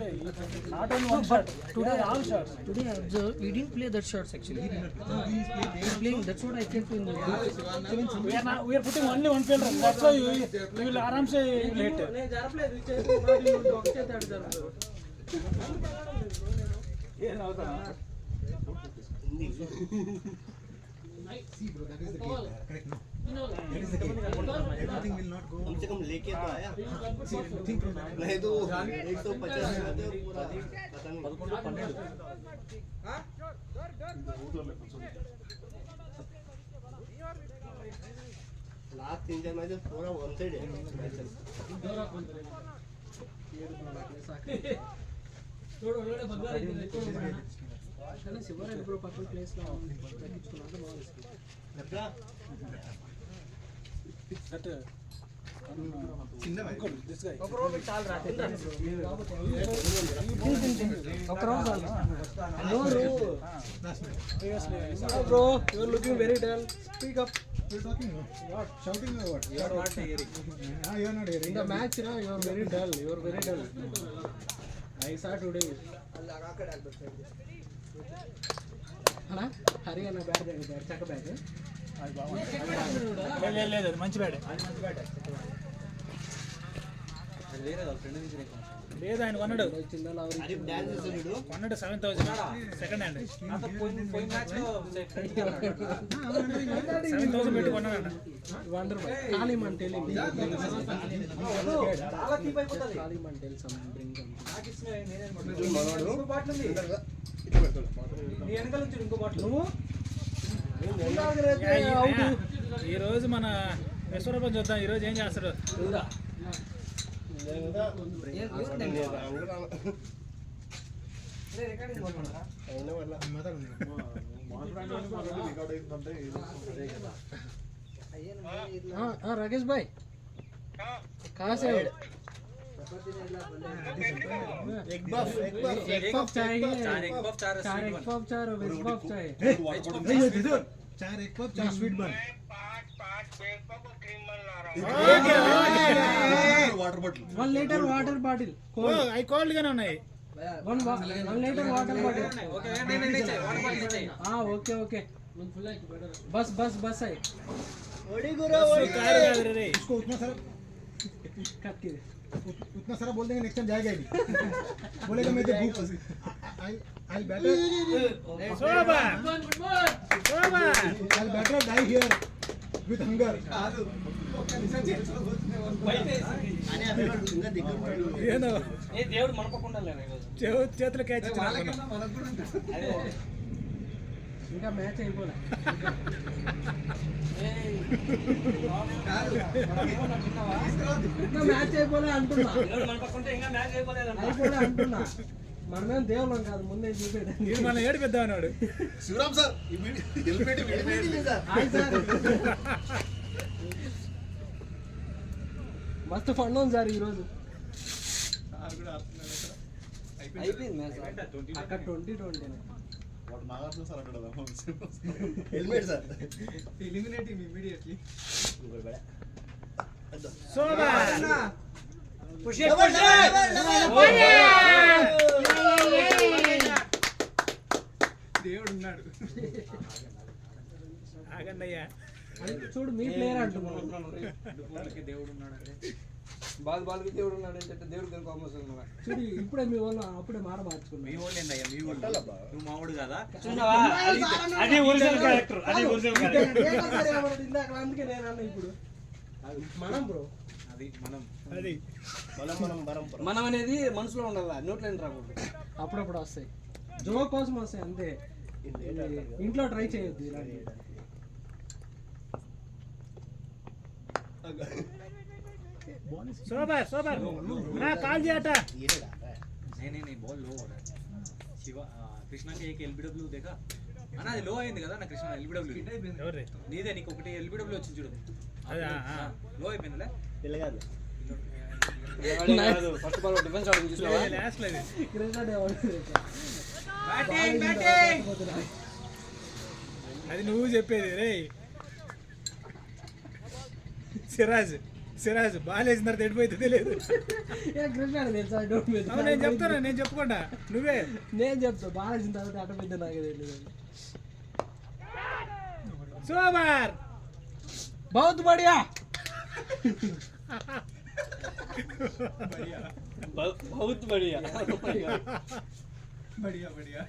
Not only one shot. Today all shots. Today I observed he didn't play that shots actually. He's playing. That's what I kept in the We are putting only one fielder. That's why you will aram se hit. See bro, that is the game. Correct, no? That is the game. Everything will not go. कम से कम लेके तो आया See, think from that. नहीं तो 150 आते पूरा पता नहीं 11 लास्ट 3-4 मैच पूरा वन साइड है శివరాజ్ బ్రో పక్కన ప్లేస్ లో తగ్గించుకున్నాడు బాగుంది. చిన్న Good. This guy. ఒక రోజు చాలు రా తింటాను ఒక రోజు చాలు bro you are looking very dull speak up You're talking no? What? Shouting or what? You are not hearing. You are not hearing. in the match you are very dull I saw today అలా Haryana bat చక్క bat లేదు అది మంచి bat లేదు ఆయన కొన్నాడు अरे dance చేసాడు కొన్నాడు 7,000 సెకండ్ హ్యాండ్ 7,000 పెట్టి కొన్నాడు వండర్ కాలిమన్ టెలింగ్ కాలిమన్ టెల్ సమ్ డ్రింక్ మనోడు ఈ రోజు మన విశ్వరూపం చూద్దాం ఈ రోజు ఏం చేస్తాడు राकेश भाई कहाँ से हो एक बफ चाहिए चार एक पफ चार वेज पफ चाहिए चार एक कप चार स्वीट बन water bottle 1 litre water bottle అవి కోల్డ్ గానే ఉన్నాయి 1 लीटर वाटर बॉटल हाँ ओके ओके बस बस बस है इसको उतना सारा उतना सारा बोल देंगे नेक्स्ट टाइम जाएगा ही नहीं बोलेगा मैं तो भूख I'll better die here with hunger ఏదో దేవుడు మనపకుండా చేతులు క్యాచ్ ఇంకా మ్యాచ్ అయిపోలే ఇంకా మ్యాచ్ అయిపోలే అంటున్నా అయిపోలే అంటున్నా మనమేం దేవుళ్ళం కాదు ముందే చూపేదాన్ని మన ఏడు పెద్ద అన్నాడు शिवराम सर మస్తు ఫండ్ ఉంది సార్ ఈరోజు అయిపోయింది అక్కడ 2020 helmet sir eliminate him immediately దేవుడు ఉన్నాడు ఆగండి అయ్యా చూడు మీ ప్లేయర్ అంటున్నాడు దేవుడు ఉన్నాడు బాల్కి దేవుడు ఉన్నాడు అంటే దేవుడు కనుక చూడు ఇప్పుడే మీ వాళ్ళు అప్పుడే మాట మార్చుకున్నాడు మీ వాళ్ళు ఏందయ్యా మీ వాళ్ళు నువ్వు మావాడు కదా అది ఒరిజినల్ క్యారెక్టర్ అది ఒరిజినల్ ఇందాక అందుకే నేను అన్న ఇప్పుడు మనం బ్రో అది మనం అది మనం అనేది మనసులో ఉండాలి నోట్లో రాకూడదు అప్పుడప్పుడు వస్తాయి జోక్ కోసం వస్తాయి అంతే ఇంట్లో ట్రై చేయొద్దు ఇలాంటి సూపర్ నా కాల్ చేయట नहीं बॉल लो हो रहा है शिवा कृष्णा के एक एलबीडब्ल्यू देखा అన్న అది లో అయింది కదా నా కృష్ణ ఎల్బిడబ్ల్యూ ఎవరి నీదే నీకు ఒకటి ఎల్బిడబ్ల్యూ వచ్చింది చూడు లో అయిపోయిందిలే ఫస్ట్ బాల్ డిఫెన్స్ ఆడింది చూసావా లాస్ట్ లేదు బ్యాటింగ్ అది నువ్వు చెప్పేది రే సిరాజ్ బాల్ వేసిన తర్వాత ఎడిపోయింది తెలియదు. ఏ కృష్ణ తెలుసా డోంట్ మీద అవును నేను చెప్తాను, నేను చెప్పుకోండా నువ్వే. నేను చెప్తా బాగా వేసిన తర్వాత అటు పెద్ద నాకే తెలియదు. సూపర్ బహుత్ బడియా बहुत बढ़िया బడియా బడియా.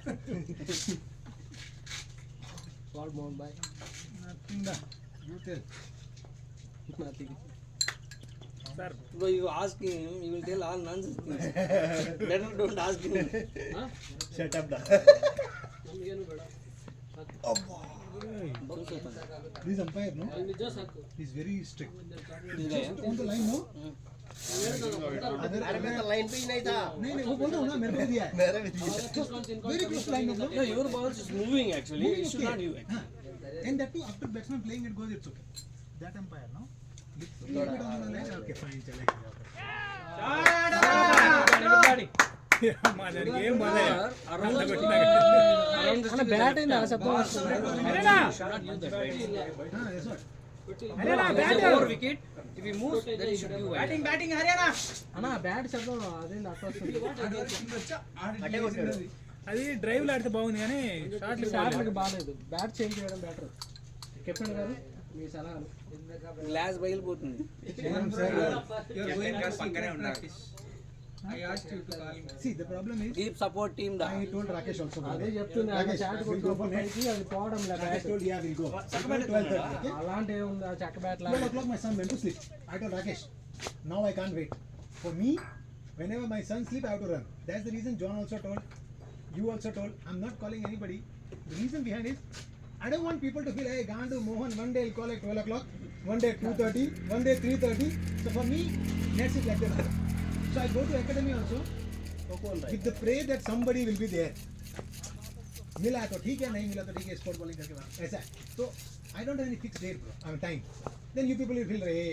వాట్ మోహన్ బాయ్ నథింగ్ దా you tell. Nothing. Sir bro you ask him he will tell all nonsense things better don't ask him shut up da ನಮಗೇನು ಬೇಡ. This umpire, no? ನಿಜ ಸಾಕು. He's very strict. this guy Just on the line, no? अरे मैं तो line पे ही नहीं था नहीं नहीं वो बोल रहा हूँ ना, मेरे को दिया है. मेरा भी Very close line, no? no your ball is moving actually Moving, it should okay. not you हाँ. And that too after batsman playing it goes, it's okay. That umpire, no? Little bit on the line. Okay, fine, चलेगा. మాది ఏం బాధ అన్న bat అయింది ఆ శబ్దం వస్తుంది. Arena wicket. If he moves, then he should give wide. Batting Haryana. అన్న బ్యాట్ శబ్దం అదేంది అట్లా వస్తుంది. అది డ్రైవ్ లో ఆడితే బాగుంది కానీ షార్ట్లు షాట్లకి బాగాలేదు. బ్యాట్ చేంజ్ చేయడం బెటర్. కెప్టెన్ గారు మీ సలహాలు. గ్లాస్ పగిలిపోతుంది పక్కనే ఉన్నారు. I asked you to call him. See, the problem is keep support team da I told Rakesh also. అదే చెప్తున్నా Rakesh, chat we'll go for next. కొట్టుకోవడానికి అది పోవడం లే Rakesh bat. told, yeah, we'll go. 12:30, okay? అలాంటి ఏముంది ఆ చెక్క bat 12 o'clock my son went to sleep. I told Rakesh, now I can't wait. For me, whenever my son sleep, I have to run. That's the reason John also told, you also told, I'm not calling anybody. The reason behind is, I don't want people to feel, hey, Gandu, Mohan, one day I'll call at 12 o'clock, one day 2:30, one day 3:30. So for me, that's it like that. So I go to academy also, with the prayer that somebody will be there. मिला तो ठीक है, नहीं मिला तो ठीक है, sport bowling करके बाहर ऐसा है. So I don't have any fixed date, bro. I mean time. Then you people will feel, hey,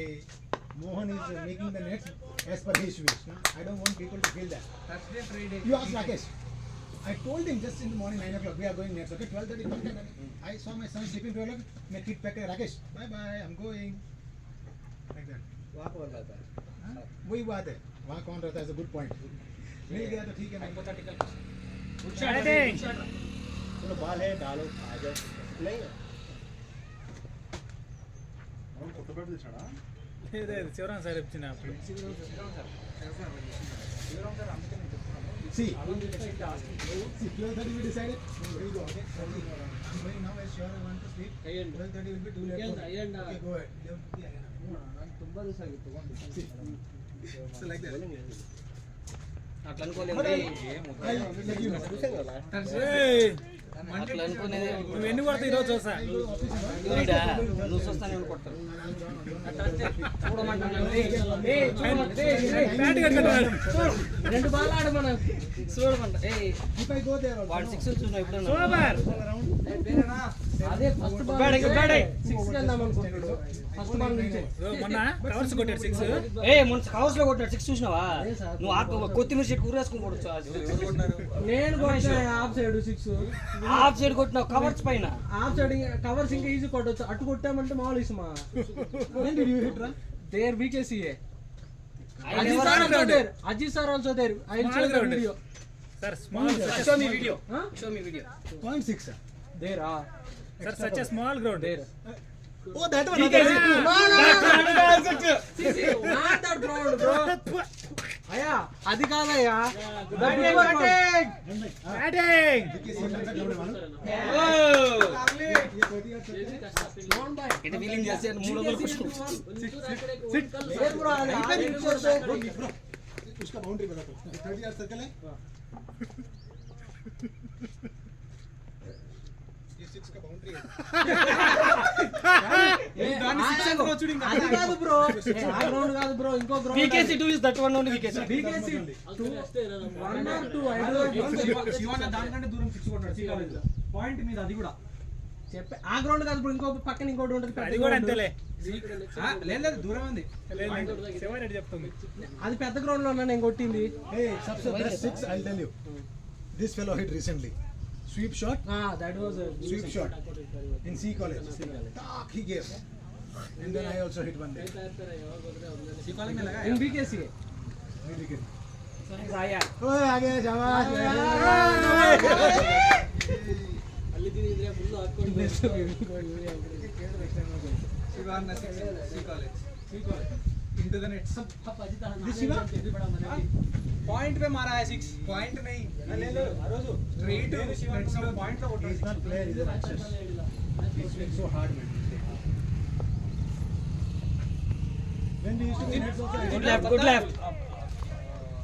Mohan is making the nets as per his wish. No? I don't want people to feel that. Thursday, Friday. You ask Rakesh. I told him just in the morning 9 o'clock we are going nets. Okay, 12:30. Okay. I saw my son sleeping 12 o'clock. मैं kit pack कर Rakesh. Bye bye. I'm going. Like that. वहां कौन रहता है हाँ? वही बात है. वहाँ कौन रहता है? Is a good point. मिल गया तो ठीक है. Hypothetical. चलो बॉल है डालो आ जाओ नहीं శివరాం సార్ ఇచ్చిన See, 12:30 we decided. We'll go. Okay. I'm going now. As sure I want to sleep. 12:30 will be too late. Okay, go ahead. ತುಂಬಾ ದಿವಸ ಆಗಿತ್ತು. See. So like that. అట్లా అనుకోలేదు I'll let you know. అట్లా అనుకునేది నువ్వు ఎన్ని కొడతా ఈరోజు చూసా నువ్వు చూస్తాను ఎవరు కొడతారు రెండు బాల్ ఆడ మనం చూడమంట If I go there also. వాడు సిక్స్ చూసినా ఎప్పుడన్నా అదే ఫస్ట్ బాల్ సిక్స్ వెళ్దాం అనుకుంటున్నాడు. ఫస్ట్ బాల్ నుంచే మొన్న కవర్స్ కొట్టాడు 6. ఏ మొన్న హౌస్ లో కొట్టాడు సిక్స్ చూసినావా నువ్వు ఆకు కొత్తిమీర చెట్టు కూరేసుకుని కొట్టచ్చు నేను కొట్టిన half side six. Half side కొట్టినావు కవర్స్ పైన హాఫ్ సైడ్ కవర్స్ ఇంకా ఈజీ కొట్టొచ్చు. అటు కొట్టామంటే మామూలు ఇసుమా. When did you hit, Ra? There BKCA I Ajit never sir heard also there. Ajit sir also there. I will show the video. Sir, small. Show me video. Huh? Show me video. 0.6, sir. There uh Sir, such a small ground. There. Oh, that one. Not that ground bro. అయ్యా అది కాదయ్యా. Batting. ఇది feeling చేస్తే 300 there bro అది ఆడి కొడితే उसका boundary बता दो. 30 यार्ड सर्कल है. ये 6 का बाउंड्री है. అది కాదు బ్రో. ఆ గ్రౌండ్ కాదు బ్రో. ఇంకో ground. VKC 2 is that one only VKC BKC 1 or 2 I don't know. Shivanna దానికంటే దూరం సిక్స్ కొట్టాడు సి కాలేజ్ లో. పాయింట్ మీద అది కూడా. చెప్పే ఆ గ్రౌండ్ కాదు బ్రో. ఇంకో పక్కన ఇంకోటి ఉంటుంది. అది కూడా అంతేలే. లేదు లేదు దూరం ఉంది. సెవెన్ చెప్తుంది. అది పెద్ద గ్రౌండ్ లో ఉన్నా నేను కొట్టింది. Hey, सबसे best 6 I'll tell you. This fellow hit recently. Sweep shot. That was Sweep shot in C college. Talk he gave. And then I also hit one day. C college में लगा इन BKC Really good. आया ओए आगे शाबाश ಅಲ್ಲಿ ತಿಂದಿದ್ರೆ full ಹಾಕೊಂಡು शिवान नसीब सी college into the net point पे मारा है 6 पॉइंट नहीं स्ट्रेट शिवान पॉइंट లో He is not player, he is an access. He's been so hard, man. When we used to win heads also, I Good did left, good left.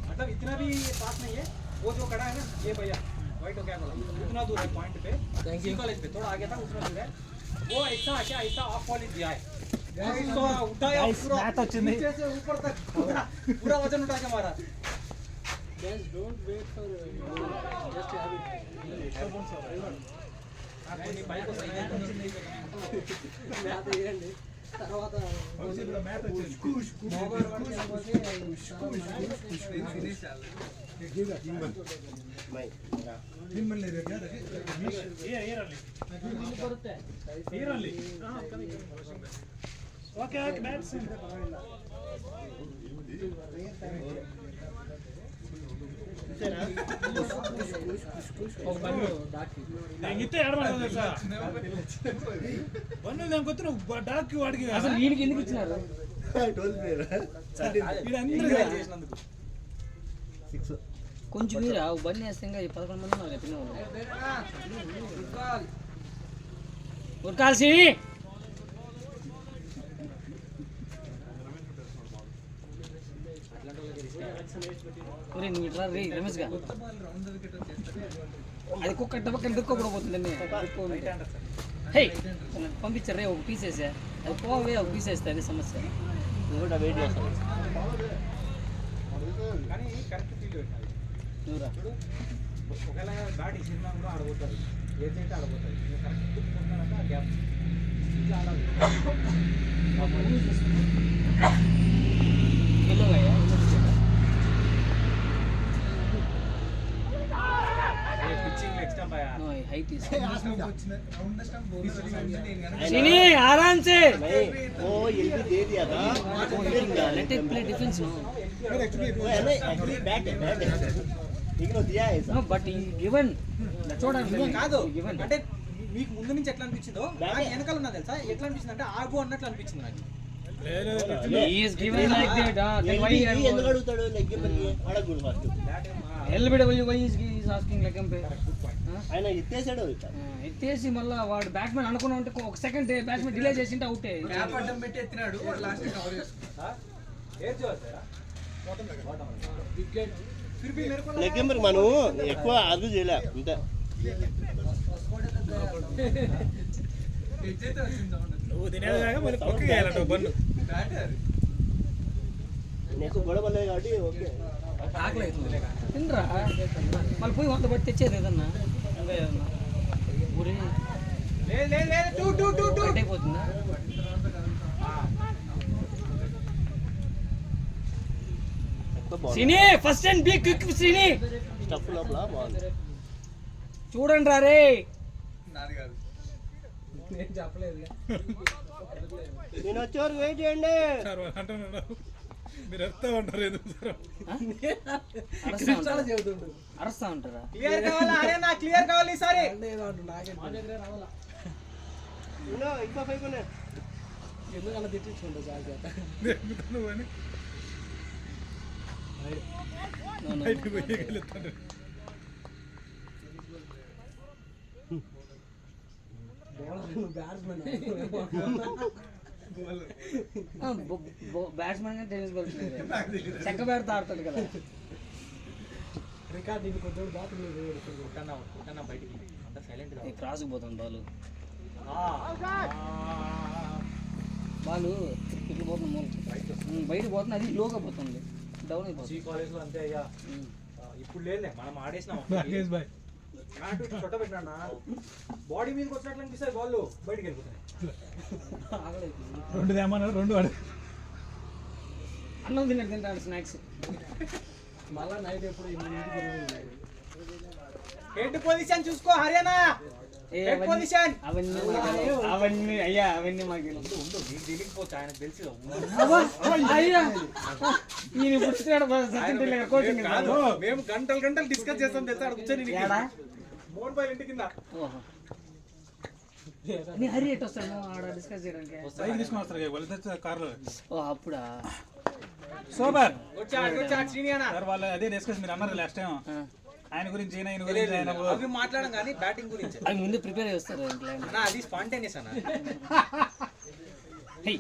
मतलब इतना भी पास नहीं है वो जो खड़ा है ना ये भैया वाइट हो क्या बोला उतना दूर है पॉइंट पे सी कॉलेज पे थोड़ा आगे था उतना दूर है वो ऐसा आके ऐसा ऑफ वॉली दिया है तो उठाया पूरा नीचे से ऊपर तक पूरा वजन उठा के मारा Guys, don't wait for just have it. नहीं भाई को सही है మ్యాథ్ వేయండి తర్వాత also the math अच्छे. Give that, Timban. Timban ले रहे क्या? ಬರುತ್ತೆ Okay, bats. ఒక బండి దాకి ఇంగితే ఏడమన్నా సార్ వన్ దానికి వచ్చిన డాక్కి వాడికి అసలు వీనికి ఎందుకు ఇచ్చినారు చేసినందుకు కొంచెం మీరా బండి వేస్తే ఇంకా 11 మంది ఉన్నారు తినేవాళ్ళు ఉరకాల్సి ఒరే నువ్వు ఇట్లా రే రమేష్గా అది కుక్క పక్కన దుక్కోకుండా పోతుందండి హే పంపించారు రే ఒక పీస్ వేసా అది పోవే ఒక పీస్ వేస్తే అదే సమస్య వెయిట్ చేస్తాను కానీ కరెక్ట్ ఫీల్ పెట్టాలి నువ్వురా ఒకవేళ బ్యాట్ ఇచ్చినా కూడా ఆడబోతారు ఏదైతే ఆడబోతారు కరెక్ట్ కొట్టినారంటే ఆ గ్యాప్ ఇట్లా ఆడాలి ఎల్లోగా పిచ్చింగ్ నెక్స్ట్ టైం आया नो हाइट इज नहीं सिनी आराम से वो ये भी दे दिया था let it play defence no But actually, it वो was है ना एक्चुअली बैट है लेकिन वो दिया है नो बट ही गिवन చూడండి కాదు గివన్ అంటే మీకు ముందు నుంచి ఎట్లా అనిపించిందో నాకు వెనకాల ఉన్నా తెలుసా ఎట్లా అనిపించింది అంటే ఆగు అన్నట్లు అనిపించింది నాకు he is given like that then why ఎందుకు అడుగుతాడు లెగ్ పని అడగకూడదు first LBW why is asking like him ఆయన ఎత్తేసాడు ఎత్తేసి మళ్ళా వాడు బ్యాట్స్మెన్ అనుకున్నా ఉంటే ఒక సెకండ్ బ్యాట్స్మెన్ డిలే చేసింటే అవుటే క్యాప్ అడ్డం పెట్టి ఎత్తినాడు లాస్ట్ కవర్ చేసుకున్నాడు ఏది చూస్తారా వికెట్ फिर भी मेरे को లెగ్ మరి మనం ఎక్కువ ఆర్గ్యూ చేయలే అంతే ఎజ్జైతే వచ్చింది సౌండ్ నువ్వు తినేదాకా మళ్ళీ పక్కకి వేయాలంట బన్ను బ్యాటర్ నీకు గొడవ లేదు కాబట్టి ఓకే ఆకలి అవుతుంది తినరా మళ్ళీ పోయి వంద బట్టి తెచ్చేది ఏదన్నా ఇంకా ఏదన్నా ఊరి లే లే లే టూ టూ టూ టూ బయట అయిపోతుందా ఎక్కువ బాగుంది సినీ ఫస్ట్ అండ్ బి క్విక్ సినీ స్టఫ్ లోపల బాగుంది చూడండి రా రే నాది కాదు నేను చెప్పలేదు నేను వచ్చేవారు వెయిట్ చేయండి సార్ వాళ్ళు అంటున్నారు మీరు వస్తా ఉంటారు ఎందుకు సార్ అరస్తా ఉంటారా క్లియర్ కావాలా అరే నా క్లియర్ కావాలి ఈసారి ఇంకా 5 ఉన్నాయి ఎందుకలా తిట్టించుకుంటా జాగ్రత్త నువ్వు అని No, no, బయటకు పోయగలుగుతాడు బ్యాట్స్మెన్ టెన్నిస్ బాల్ చెక్క బ్యాట్ ఆడతాడు కదా రికార్డ్ ఇది కొంచెం బాత్రూమ్ కొట్టన్నా బయటికి అంత సైలెంట్ గా క్రాస్ పోతుంది బాల్ ఇట్లా పోతుంది మూలకి బయటకు పోతుంది అది లోగా పోతుంది డౌన్ అయిపోతుంది కాలేజ్ లో అంతే అయ్యా ఇప్పుడు లేదులే మనం ఆడేసినాం రాకేష్ భాయ్ చొట్ట పెట్టినా బాడీ మీదకి వచ్చినట్లు అనిపిస్తాయి బాల్ బయటికి వెళ్ళిపోతాయి రెండు తేమన్నారు రెండు వాడు అన్నం తింటాడు స్నాక్స్ మళ్ళా నైట్ ఎప్పుడు ఇంటికి హెడ్ పొజిషన్ చూసుకో హర్యానా. ఏ హెడ్ పొజిషన్. అవన్నీ అవన్నీ అయ్యా అవన్నీ మాకు నీకు తెలియకపోవచ్చు, ఆయనకు తెలుసు. అయ్యా ఈయన పుట్టినాడు సచిన్ టెండూల్కర్ కోచింగ్ కాదు, మేము గంటలు డిస్కస్ చేస్తాం తెలుసా ఆడ కూర్చొని నీకు. ఏడా మోహన్ భాయ్ ఇంటి కింద. ఓహో నీ హరి ఎట్ వస్తాను ఆడ డిస్కస్ చేయడానికి బైక్ తీసుకుని వస్తారు వాళ్ళు తెచ్చే కార్లో. ఓ అప్పుడా సూపర్ వచ్చా శ్రీనియానా. సార్ వాళ్ళు అదే డిస్కస్ మీరు అన్నారు లాస్ట్ టైం ఆయన గురించి ఈయన గురించి ఆయన అవి మాట్లాడడం కానీ బ్యాటింగ్ గురించి అవి ముందు ప్రిపేర్ చేస్తారు ఇంట్లో నా అది స్పాంటేనియస్ అన్న. హే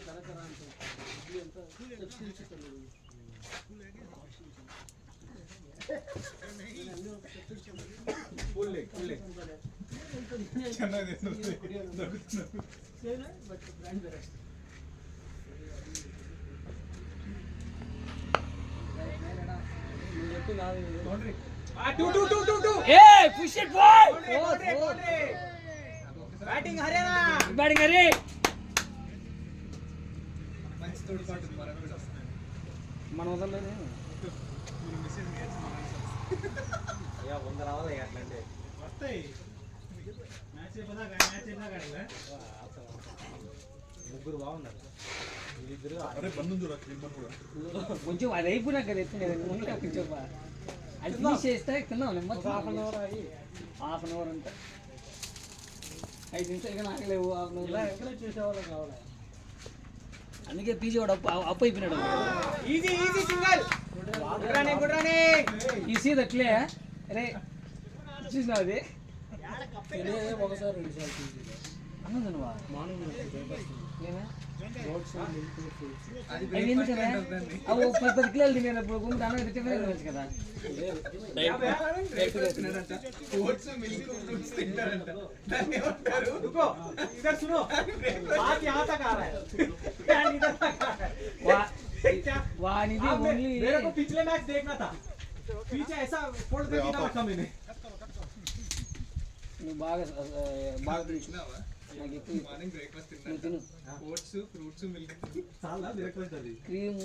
ఏ push it boy batting Haryana. Batting Hari మన వదలలేదు అయ్యా 100 రావాలి అట్లంటే. వస్తాయి మ్యాచ్ అయిపోదా మ్యాచ్ అయినా కానీ ముగ్గురు బాగున్నారు వీళ్ళిద్దరు. కొంచెం అది అయిపోయినాక కదా ఎత్తునేది ముందు కొంచెం అది ఫినిష్ చేస్తే తిన్నాం నెమ్మది హాఫ్ అన్ అవర్ అయ్యి హాఫ్ అన్ అవర్ అంతా 5 నిమిషాలుగా నాకలేవు హాఫ్ అన్ ఇలా అవర్ ఎంకరేజ్ చేసేవాళ్ళం కావాలి. అందుకే పీజీ వాడు అప్పు అయిపోయినాడు ఈజీ సింగల్. Good running. ఈ సీన్ అట్లే అరే చూసినావు అది ఒకసారి 2 సార్లు చూసి అన్నది నువ్వా మార్నింగ్ ఏమే రోడ్స్ మిల్క్ ఫ్రూట్స్ అవి ఎందుకనే అవి 10 కిలోలు తినేటప్పుడు గుంపు అన్న టిఫిన్ తినవచ్చు కదా रुको इधर सुनो बात यहाँ तक आ रहा है इधर तक आ रहा है क्या వానిది आप ఓన్లీ मेरे को पिछले मैच देखना था पीछे ऐसा फोल्ड करके ना रखा मैंने నువ్వు బాగా బాగా తిన్నావా నాకు ఎక్కువ నువ్వు తిను साला ब्रेकफास्ट అది క్రీమ్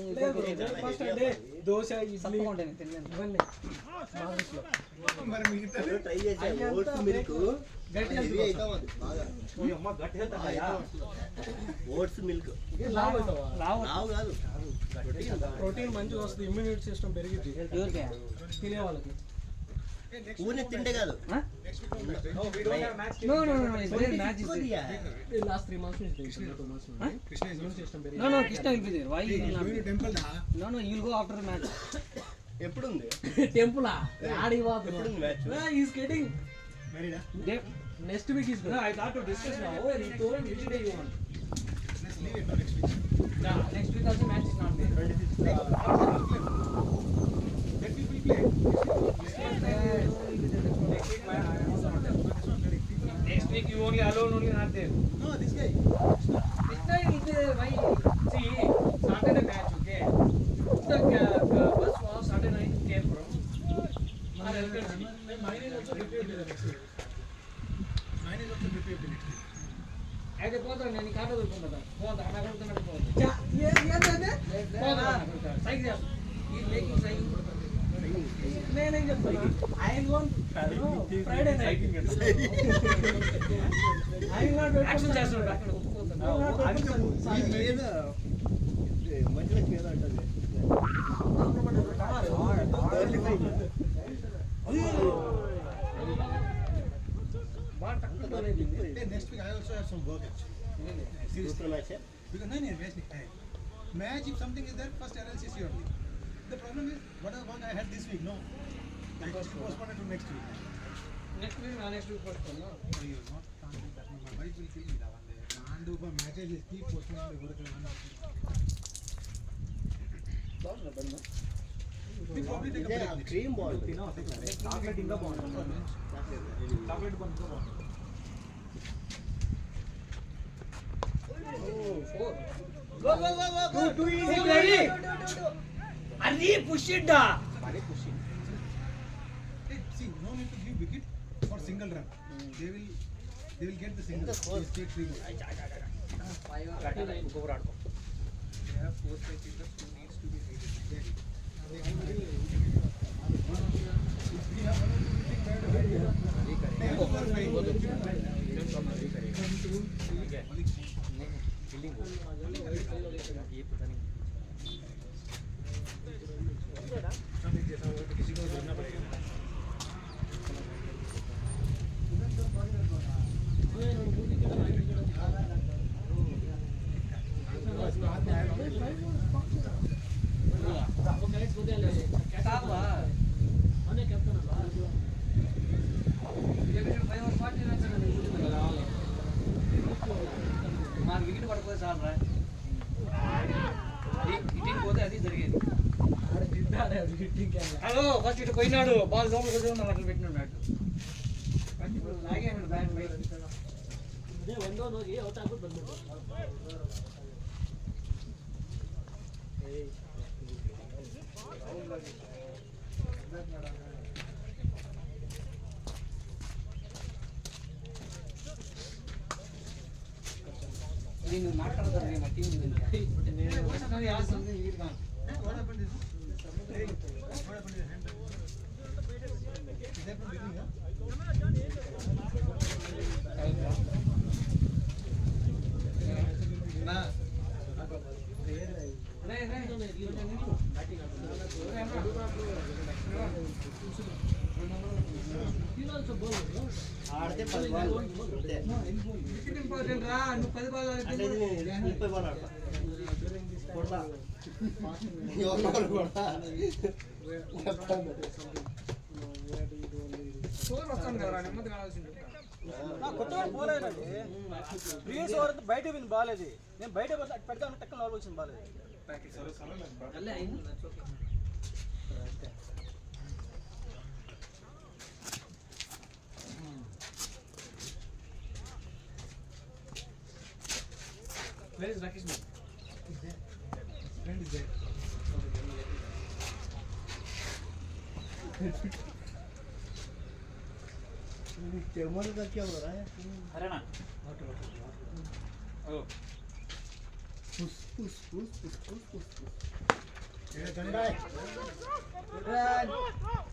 ఫస్ట్ అంటే దోశ ఇడ్లీ సప్పగా ఉంటాయి తిన్నాను ఇవన్నీ మామూలులో ట్రై చేసా ఓట్స్ మిల్క్ గట్టిగా ఓ అమ్మ గట్టి వెళ్తా యార్ ఓట్స్ మిల్క్ లావ్ అవుతావా రావు రావు కాదు ప్రోటీన్ మంచిగా వస్తుంది ఇమ్యూనిటీ సిస్టమ్ పెరిగిద్ది ఎవరికే తినే వాళ్ళకి ఊరిని తింటే కాదు no we don't have match no no no it's very match is last 3 months నుంచి 2 మంత్స్ నుంచి ఇమ్యూనిటీ సిస్టమ్ పెరిగి no no Krishna will be there why temple no no you will go after match ఎప్పుడుంది టెంపులా ఆడి వాదు ఎప్పుడుంది match he is getting మ్యారీడా next week is I thought to discuss now he told which day you want let's leave it next week next week also match is not there let people play next week you only alone only not there no this guy Krishna is why see Saturday match okay the bus was Saturday night came from our LKC mine is also prepared next week mine is also prepared next week అయితే పోతాను నేను కాట దొరుకుతుందా పోతా అక్కడ కొడుతున్నట్టు పోతా cycle చేస్తా ఈ making cycle నేనేం చెప్తాను I gone Friday night I not action చేస్తున్నాడు అక్కడ ఒప్పుకోతాను మధ్యలో ఏదో అంటుంది next week I also have some work actually doosra match because no match if something is there first analysis you only the problem is whatever work I had this week no I just postpone it to next week next week next week పోతాను no you not can't do that no, my wife will kill me that one day can't do my matches is keep postponing the work we probably take a break next cream ball chocolate ఇంకా బాగుంటుంది chocolate bun ఇంకా బాగుంటుంది go go go go two easy ready అరే push it డా మరి pushing Hey, see no need to give wicket for single run they will get the single they take 3 more ఇంకొకరు ఆడుకో they have 4 5 fielders who needs to be rated if we have one or two big किसी को देखना पड़ेगा। మన wicket పడిపోతే చాలు రా ఇటీకి పోతే అది జరిగేది హలో ఫస్ట్ ఇటు పోయినాడు బాల్ లోపలికి వచ్చి ఉన్నాడు అట్లా పెట్టినాడు లాగాడు బ్యాట్ బయట నేను మాట్లాడతాను నేను టీం ఆడితే 10 బాల్ అంతే. ఇంపార్టెంట్ రా నువ్వు 10 బాల్ అంటే ఇది 30 బాల్ ఆడతా కొడతా ఎవరు కొడతా స్కోర్ వస్తాను కదా నెమ్మది కావాల్సింది కొత్తగా పోలేదండి ప్రీవియస్ ఓవర్ బయట విన్ బాలేదు నేను బయట పెడతాను టక్కన లోపల వచ్చింది బాలేదు Where is Rakesh? Friend is there. చెమలు కక్కేవరా Haryana ओ పుస్ పుస్ పుస్ పుస్ పుస్ పుస్ ఏ తండాయ్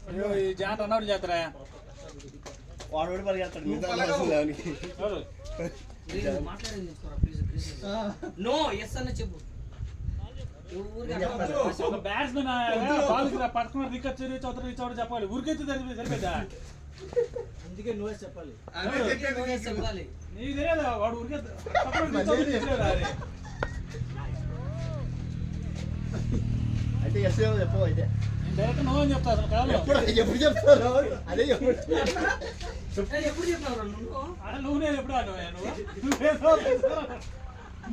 अयो ये जहां रन आउट जाता रहा వాడు పరిగెత్తాడు మిగతా దానికి और మాట్లాడేది తీసుకోరా ప్లీజ్ ప్లీజ్ నో ఎస్ అన్న చెప్పు ఒక బ్యాట్స్మెన్ బాల్ కి పట్టుకున్న రికట్ చేరి చౌదరి చెప్పాలి ఊరికైతే సరిపోద్దా అందుకే నువ్వే చెప్పాలి చెప్పాలి నీకు తెలియదా వాడు ఊరికే చౌదరి అంటే ఎస్ చెప్పవు అయితే డైరెక్ట్ నో అని చెప్తా అసలు కాదు ఎప్పుడు చెప్తారు అదే ఎప్పుడు ఎప్పుడు చెప్పావు నువ్వు అరే నువ్వు నేను ఎప్పుడు ఆడినా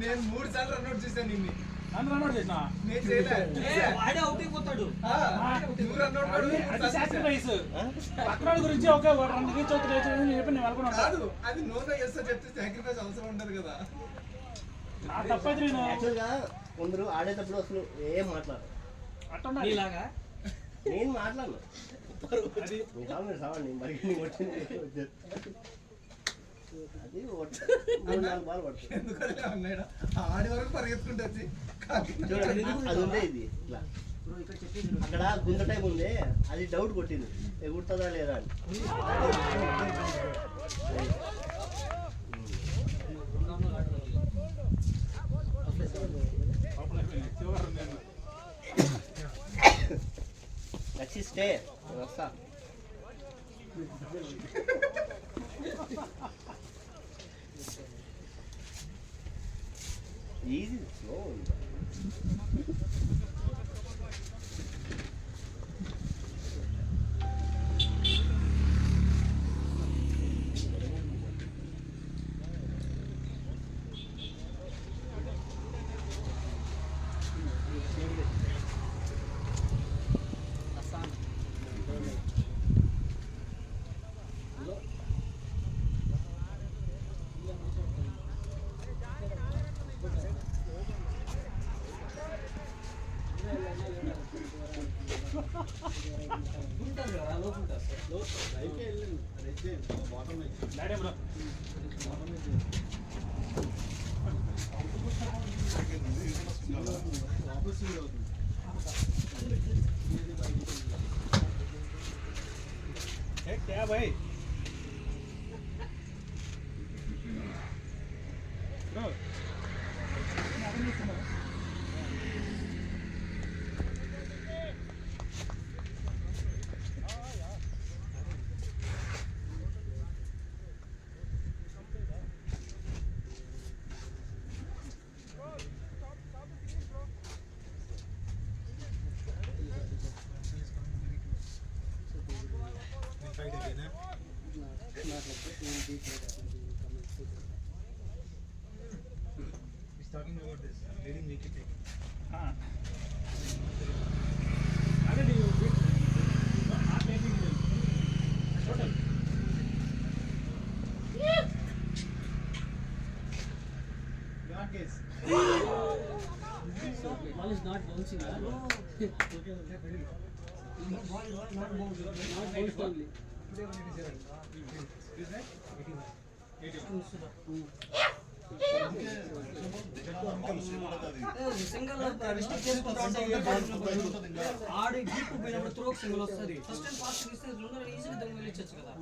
నేను 3 సార్లు రన్ అవుట్ చేశాను నిన్ను నన్ను రన్ అవుట్ చేసినా నేను చేయలే వాడే అవుట్ అయిపోతాడు నువ్వు రన్ అవుట్ కాదు అది సాక్రిఫైస్ పక్కన గురించి ఒక రన్ రీచ్ అవుతుంది నేను చెప్పి నేను అనుకున్నాను కాదు అది నో ఎస్ చెప్తే సాక్రిఫైస్ అవసరం ఉండదు కదా నా తప్పైతే నేను యాక్చువల్గా కొందరు ఆడేటప్పుడు అసలు ఏం మాట్లాడరు అట్లా నీలాగా నేను మాట్లాడను అది మీరు సావండి మరి వచ్చింది అది 3-4 బాల్ పడుతుంది ఎందుకని అన్నాడు ఆడి వరకు పరిగెత్తుకుంటే వచ్చి చూడండి అది ఉందే ఇది ఇట్లా అక్కడ గుంత టైం ఉంది అది డౌట్ కొట్టింది ఎగురుతుందా లేదా అని వచ్చి స్టే వస్తా ఈజీ స్లో డాడీ బ్రో क्या भाई fight again, huh? He's talking about this leading wicket taking. already you beat. No, not taking it. Total. Your case. Ball is not bouncing. Not bounced only. Today when it is is that 81. Single restrict చేసుకుంటా ఆడి deep పోయినప్పుడు throw single వస్తుంది first time fast ఇస్తే రెండు ఈజీగా దొంగ వెళ్ళొచ్చు కదా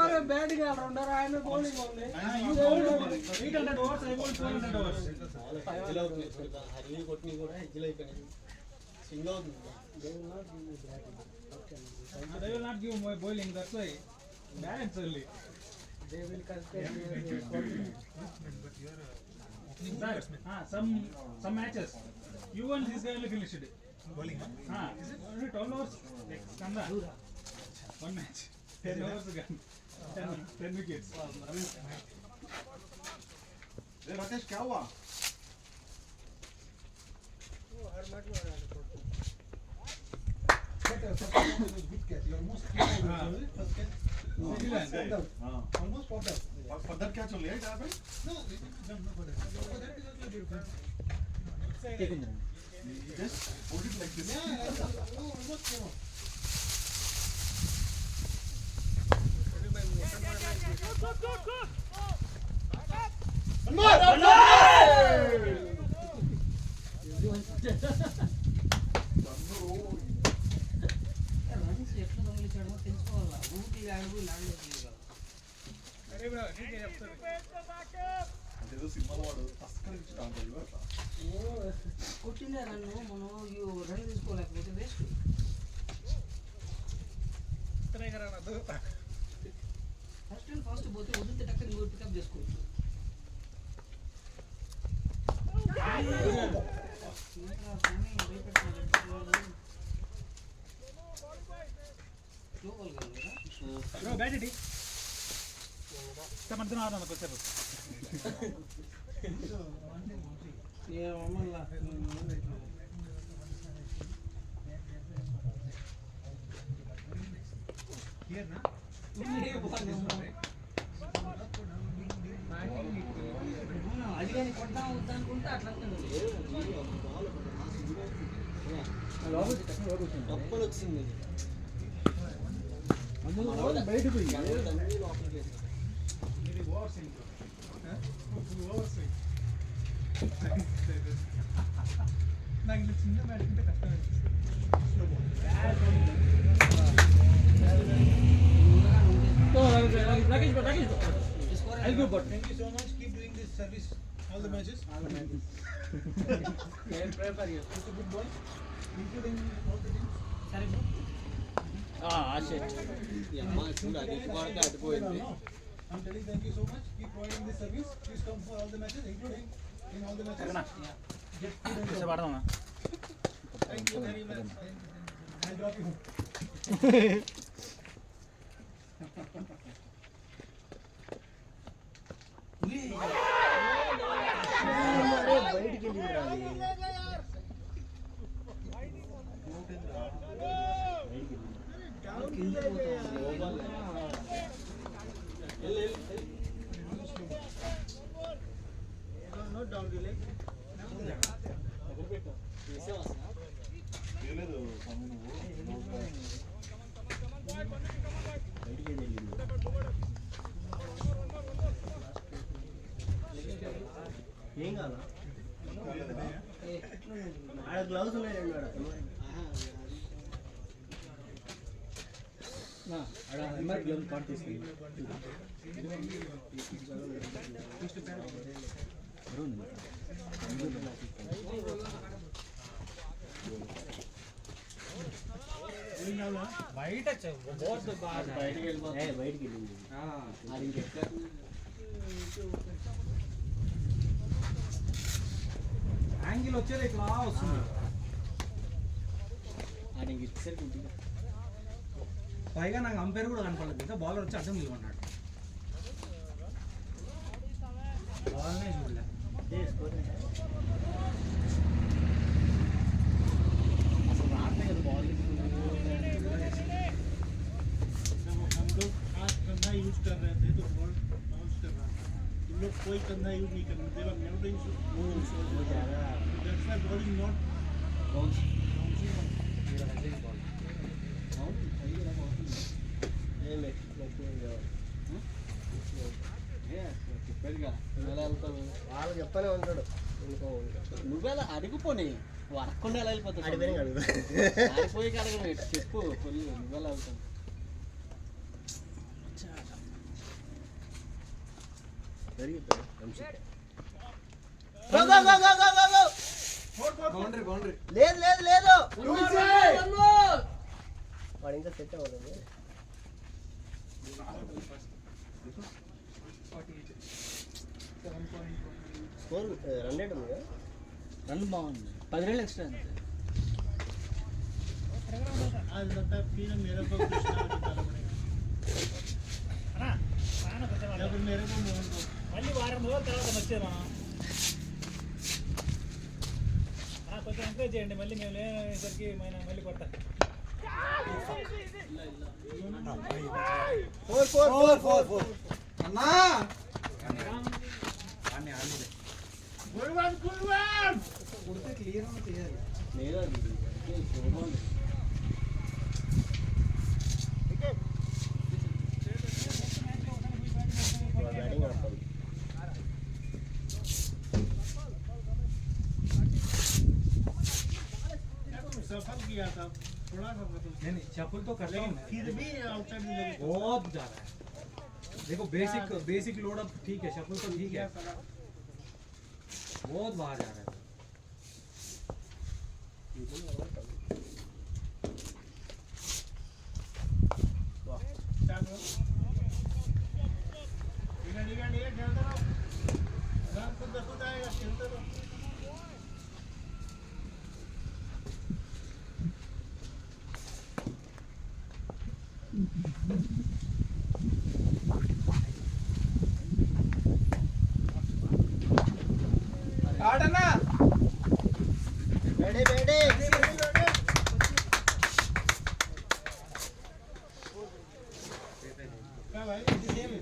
అదే బ్యాటింగ్ ఆడుంటారు ఆయన బౌలింగ్ ఉంది 800 overs, I bowled 400 overs. They will not give my bowling, that's why. Balance only. they will consider But you're opening Sir, batsman. some matches. You and this guy only finished. Bowling, huh? Only 12 hours. Like Skanda. One match. 10 hours again. 10 wickets. Rakesh क्या हुआ Good catch. You almost first catch. Popped out. Almost popped out. Further क्या चल रहा है यहाँ पे No, no, for that. For that is also different. just hold it like this Yeah, almost came out. Runs ఎట్లా దొంగలించాడో తెలుసుకోవాలా ఊరికి ఆడుగు లాడలేదు అదేదో సినిమాలో వాడు తస్కరించి కాంటాడు అట్లా కొట్టిందే రన్ను మనం రన్ తీసుకోలేకపోతే వేస్ట్ ఫస్ట్ అండ్ ఫాస్ట్ పోతే వదిలితే టక్కని ఇంకోటి పికప్ చేసుకోవచ్చు స్లో బాల్ కదా Bro, bat it. Come on, then on the question. Here, na? అది కానీ కొట్టాం వద్దా అనుకుంటే అట్లా డబ్బులు వచ్చింది బయటకు ఇది ఓవర్ స్వింగ్. Over swing. నాకు ఇంత చిన్న బ్యాట్ ఉంటే కష్టం అనిపిస్తుంది. Slow ball. I'll go but Thank you so much. Keep doing this service all the matches. pray for you. It's a good ball, including all the teams. సరే bro No, I'm telling thank you so much. Keep providing this service. Please come for all the matches, including in all the matches. Get food and పడదామా thank you very much. I'll drop you. బయటికి వెళ్ళింది లేదు స్వామి నువ్వు బయటికి వెళ్ళింది ఏం కాదా ఆడ gloves ఉన్నాయి రెండు బయట బయటికి వెళ్ళిపోతుంది బయటికి వెళ్ళింది అది ఇంకెట్లా యాంగిల్ వచ్చేది ఇట్లా వస్తుంది. ఆడికి ఇచ్చేసరికి ఉంటుంది. పైగా నాకు అంపైర్ కూడా కనపడలేదు కదా, బౌలర్ వచ్చి అడ్డం నిలబడ్డాడు. బాల్నే చూడలే. అసలు రావట్లే కదా బాల్ हम लोग हाथ कंधा यूज कर रहे थे तो बॉल बाउंस कर रहा था. तुम लोग कोई कंधा यूज नहीं कर रहे. They were never doing so. That's why ball is not bouncing. వాళ్ళు చెప్తానే ఉంటాడు. నువ్వెలా అడుగుపోని నువ్వు అడగకుండా ఎలా వెళ్ళిపోతావు? అడిపోయినా అడుగు. ఆడిపోయి అడగను చెప్పు ఫుల్ నువ్వెలా వెళ్తావు? Boundary boundary. లేదు లేదు లేదు వాడు ఇంకా సెట్ అవ్వదు. స్కోర్ రన్ రేట్ ఉంది కదా. రన్ బాగుంది. 10 రన్లు ఎక్స్ట్రా అంతే. आज लगता है फिर मेरे को कृष्णा को निकालना पड़ेगा. जब मेरे को मोहन को మళ్ళీ వారం రోజుల తర్వాత వచ్చేది మనం కొంచెం ఎంకరేజ్ చేయండి. మళ్ళీ మేము లేసరికి మళ్ళీ కొడతా. 4 అన్నా అన్నీ ఆడలేదు. కొడితే క్లియర్ గా చేయాలి. లేదు అది బ్యాటింగ్ ఆడతాం. सफल किया था थोड़ा सा सफल. नहीं चप्पल तो करता हूँ मैं. फिर भी आउटसाइड में लगे. बहुत ज्यादा है. देखो बेसिक लोड अप ठीक है, शफल तो ठीक है, बहुत बाहर जा रहा है. खेलते रहो. रन खुद खुद आएगा. खेलते रहो. आडना बैठे बैठे क्या भाई सेम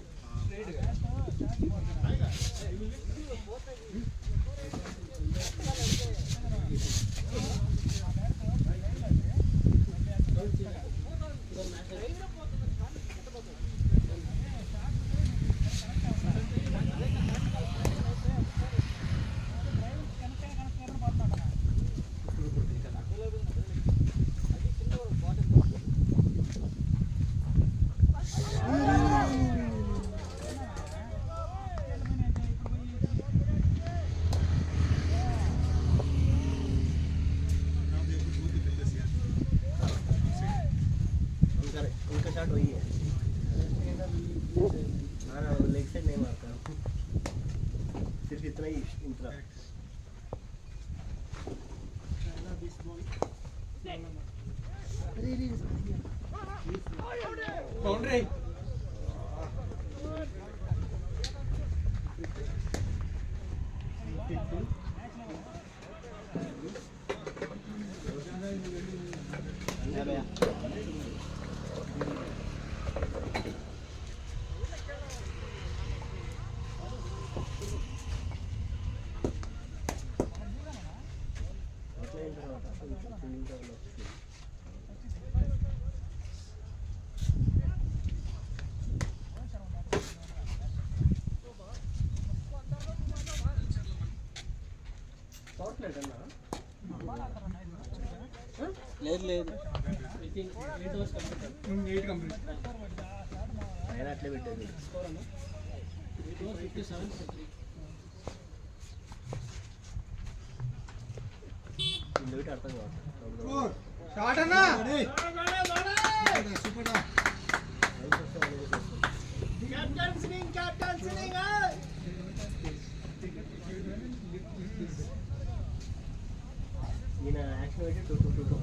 उनका शॉट वही है. हाँ लेग साइड नहीं मारता, सिर्फ इतना ही इतना. बाउंड्री లేదు లేదు 8 కంప్లీట్. ఆయన అట్లే పెట్టేది. ఇందుకు అర్థం కాదు. షాట్ అన్నా యాక్షన్ పెట్టి 2-2-2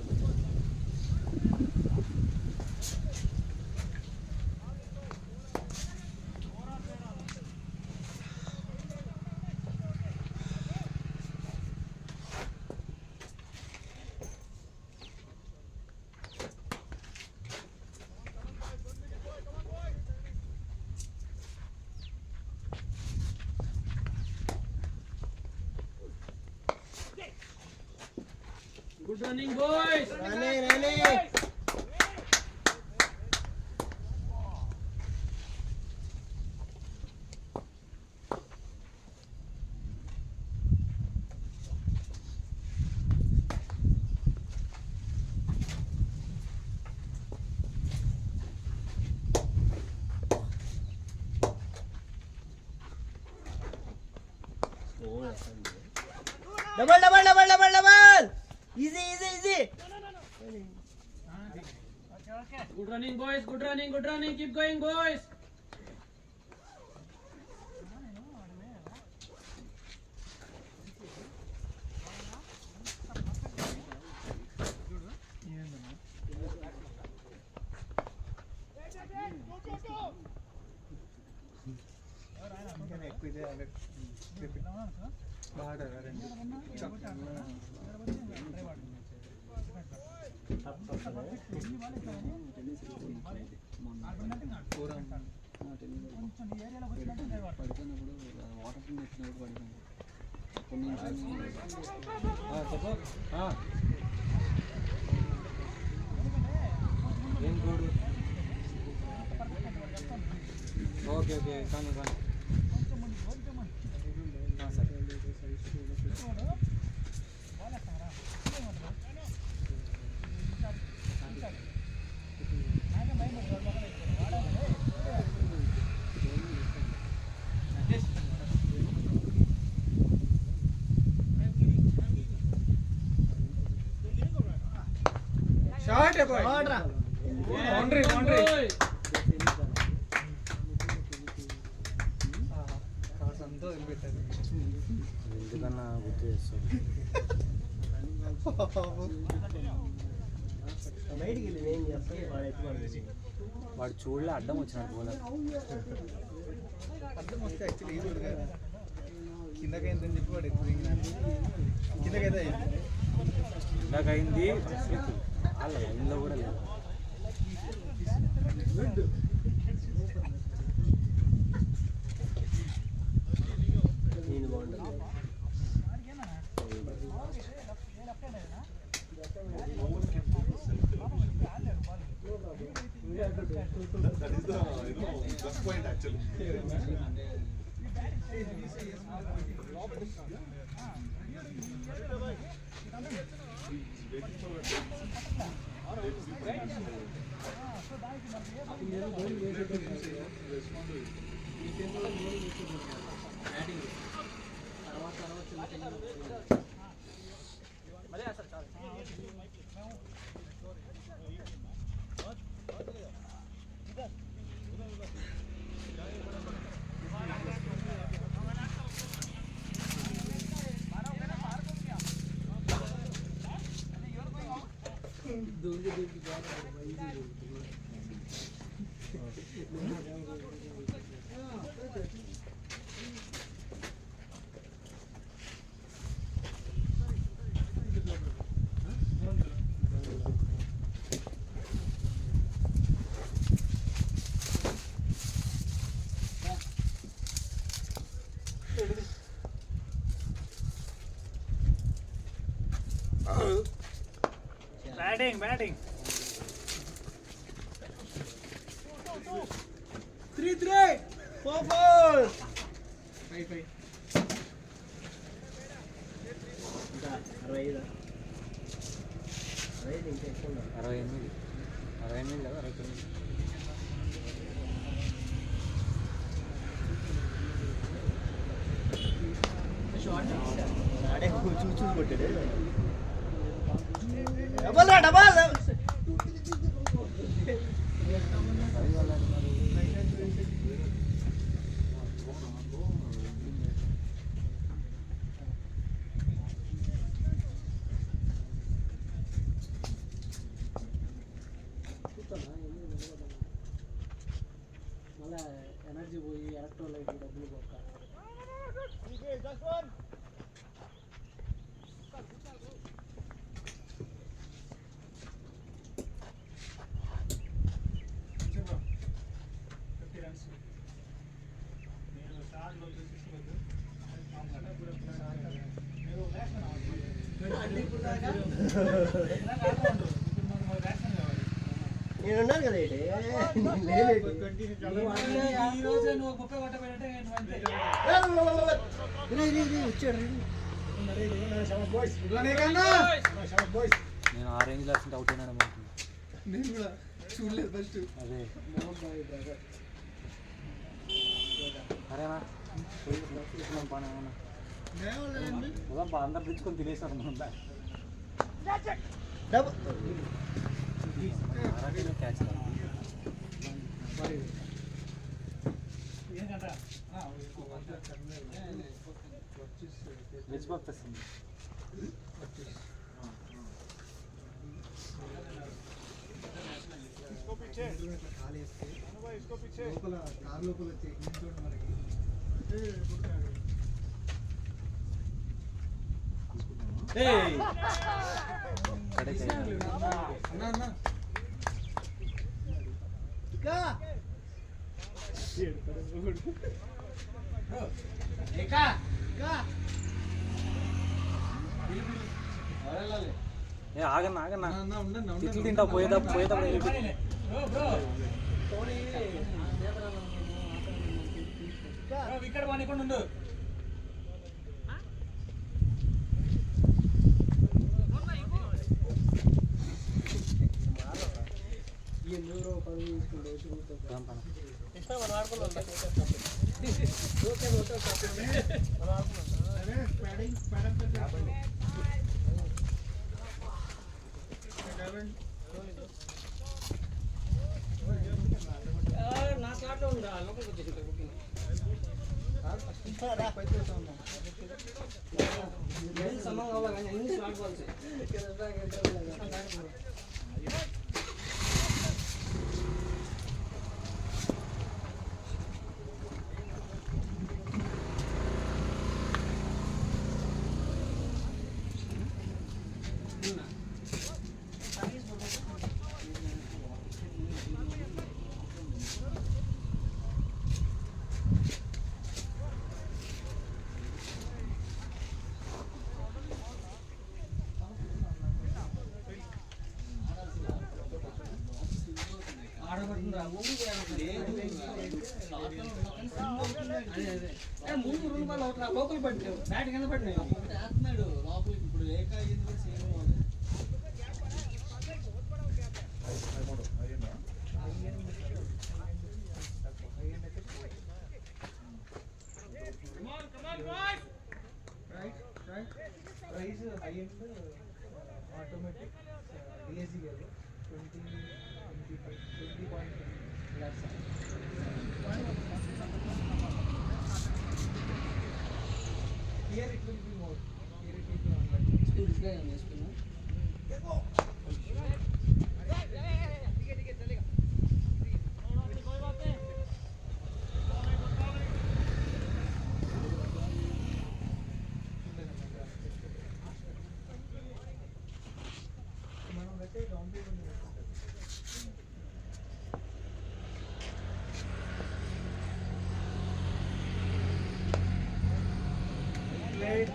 Good running, boys. రానే double double double double double easy easy easy Good running, boys. Good running. Good running. Keep going, boys. ఎక్కువ ఇదే బాగా ఓకే ఓకే కానీ షార్ట్ బాయ్ ఆడ్రా బౌండరీ బౌండరీ అంతా పెట్టారు ఎందుకన్నా గుర్తు చేస్తాను బయటికి వెళ్ళి ఏం చేస్తాను వాడు ఎత్తుకోండి వాడు చూడలే అడ్డం వచ్చినాడు పోలే అర్థం వస్తే యాక్చువల్లీ ఈ రోడ్డు కదా కిందకైందని చెప్పి వాడు ఎక్కువ కిందకైతే అయింది ఇందాక అయింది వాళ్ళ ఇంట్లో కూడా లేదు నేను బాగుంటుంది That is the plus point actually. Batting batting 3-3 4-4 5-5 ఇంకా 65 ఇంకా ఎక్కువ ఉన్నారు 68 లేదా 69 ఆడే చూసి కొట్టాడు డబల్ రా డబల్ నేను ఉన్నాను కదా ఏంటి ఈ రోజే నువ్వు 30 కొట్టబెట్టే వచ్చాడు నేను ఆ రేంజ్ లో అవుట్ అయినాడు నేను కూడా చూడలేదు ఫస్ట్. అదే అరేనా అందరు తెచ్చుకొని తినేసారు మనం క్యాచ్ వెజ్ బాక్ తెస్తుంది లోపల కార్ లోపల వచ్చి ఇంకోటి మనకి ఆగన్నా ఆగన్నా ఉండండి తిట్లు తింటావు పోయేటప్పుడు ఇక్కడ ఇక్కడ ఉండు నా స్లాట్లో ఉందా లోపలికి వచ్చేసి సమంగా అవ్వాలి కానీ అన్ని స్లాట్ బాల్స్ ముందు రెండు బాల్ లోపల పట్టినావు బ్యాట్ కింద పట్టినావు లోపలికి ఇప్పుడు ఏక అయ్యింది కూడా same price high end automatic DSC గారు 20 lakhs. Here it will be more. Here it will be 1 lakh. Speed గా వేసుకున్నా మనం అయితే డౌన్ పేమెంట్ చేసుకుంటాం. Played.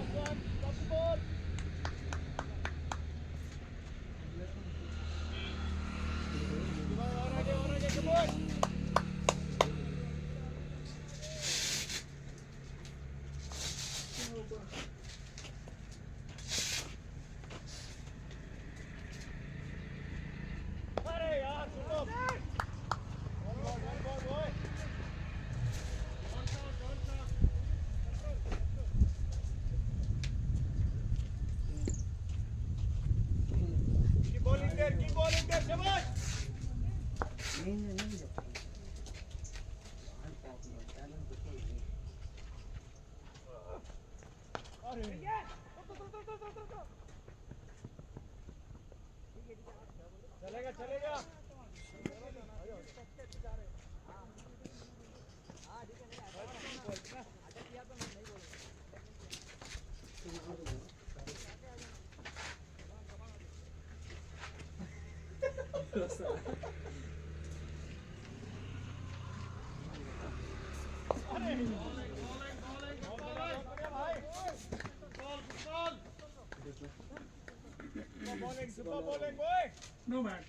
No man.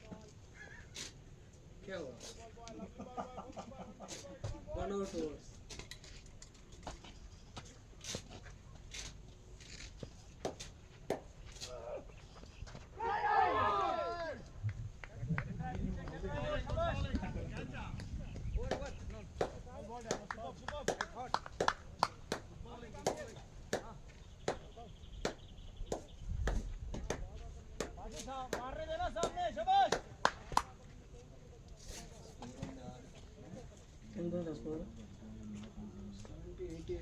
क्या हुआ 1 or 2 hours ఎంత ఉంది స్కోర్ 70 80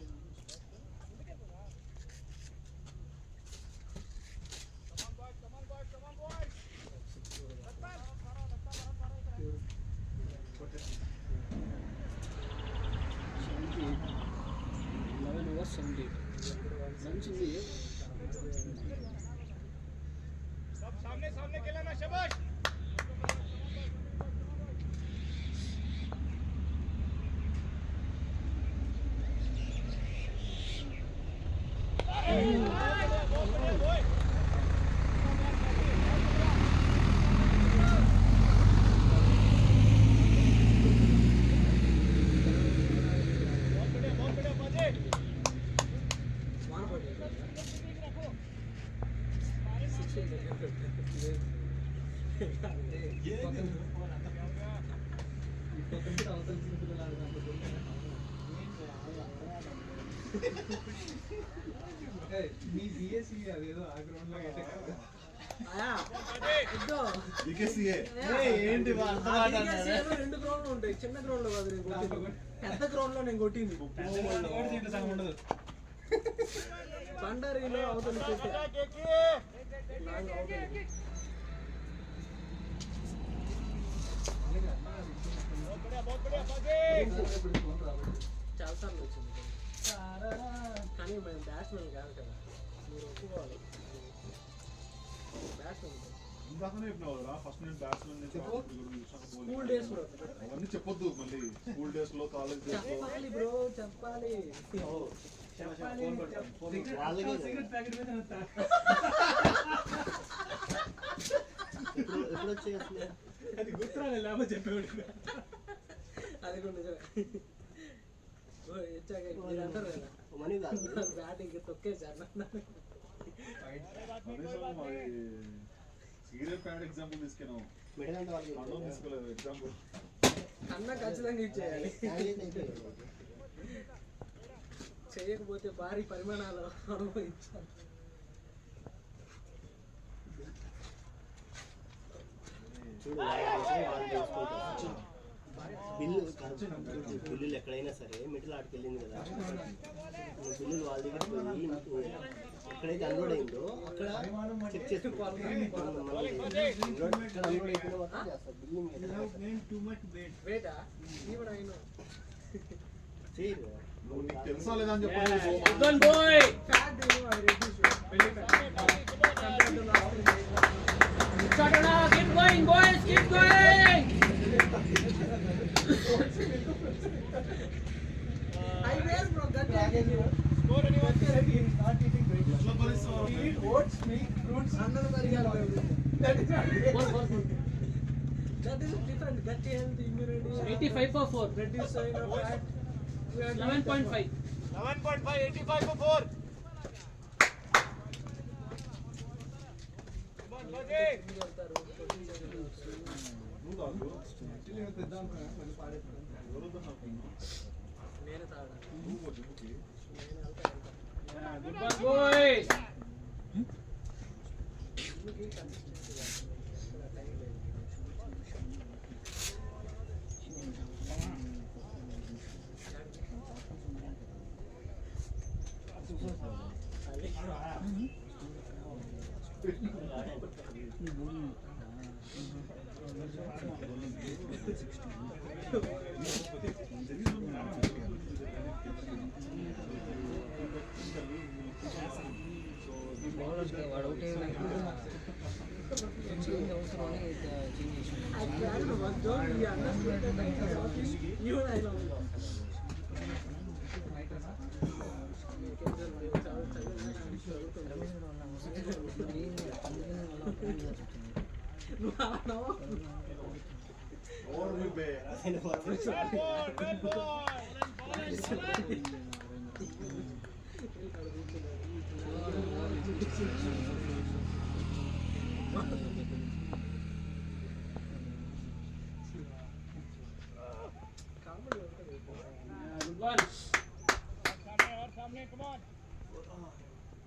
11 overs 78 runs ఉంది सामने खेलना शाबाश మీ బిఎస్సి అదేదో ఆ గ్రౌండ్ లో అయితే కాదు. BKCA. ఏంటి రెండు గ్రౌండ్లు ఉంటాయి చిన్న గ్రౌండ్ లో కాదు నేను కొట్టింది పెద్ద గ్రౌండ్ లో నేను కొట్టింది దీంట్లో సగం ఉండదు. పండరీలో అవతల చాలా సార్లు వచ్చింది కానీ మేము బ్యాట్స్మెన్ కాదు కదా మీరు ఒప్పుకోవాలి బ్యాట్స్మెన్ ఇందాకనే చెప్పినావు కదా ఫస్ట్ నేను బ్యాట్స్మెన్ స్కూల్ డేస్ లో అవన్నీ చెప్పొద్దు మళ్ళీ స్కూల్ డేస్ లో కాలేజ్ డేస్ లో చెప్పాలి బ్రో చెప్పాలి సిగరెట్ ప్యాకెట్ మీద నత్తా. ఎప్పుడు వచ్చేసి అది గుర్తురాలే లేకపోతే చెప్పేవాడు. అది కూడా నిజమే ఇచ్చాక మీరు అంటారు కదా మనీ కాదు బ్యాటింగ్ తొక్కేసారు సీరియల్ ప్యాడ్ ఎగ్జాంపుల్ తీసుకున్నావు మిడిల్ అంటే వాళ్ళకి అన్నం తీసుకోలేదు ఎగ్జాంపుల్ కన్నా ఖచ్చితంగా ఇచ్చేయాలి చేయకపోతే భారీ పరిమాణాలు అనుభవించాలి చూడు బిల్లులు ఎక్కడైనా సరే మిడిల్ ఆడికి వెళ్ళింది కదా బిల్లులు వాళ్ళ దగ్గర పోయి ఎక్కడైతే అన్లోడ్ అయిందో అక్కడ చెక్ చేసుకోవాలి అన్లోడ్ అయిపోయిన మొత్తం చేస్తారు బిల్లు వేటా ఈవెన్ అయినా చేయరు నీకు తెలుసా లేదా అని చెప్పండి fat keep going boys, keep going. I wear bro that Score anyone? Start eating bread. Eat oats, milk, fruits. అందరూ పరిగాలి that is different gut health immunity 85 for 4. reduce sign of fat 11.5. 11.5, 85 for 4. Come on, Baje. నువ్వు కాదు నేను తాగడా నువ్వు జిమ్కి Good ball, boys. Or we pay.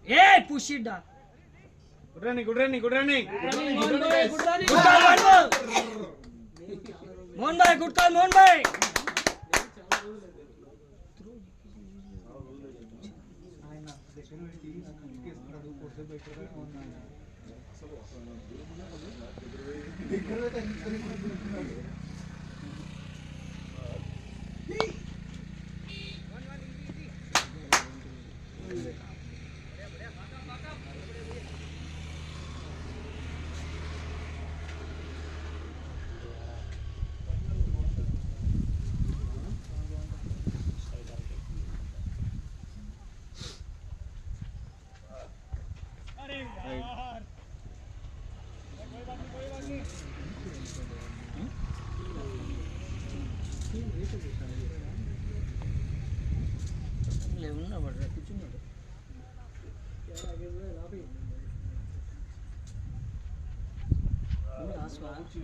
Hey, push it down. Good running, good running, good running. Mohan bhai, good running. Good call, Mohan bhai, good call, Mohan bhai.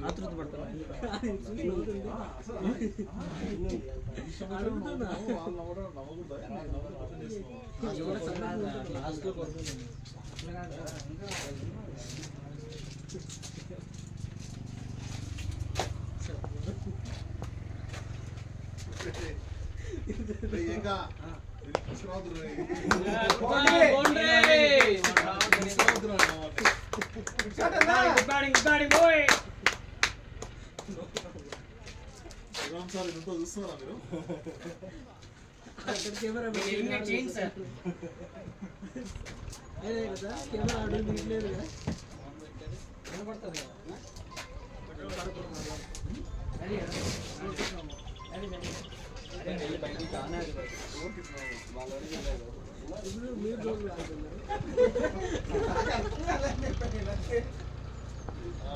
ఆతృత పడతారు చూస్తున్నారా మీరు camera చేయండి సార్ కెమెరా అడుగు తీయలేదు కదా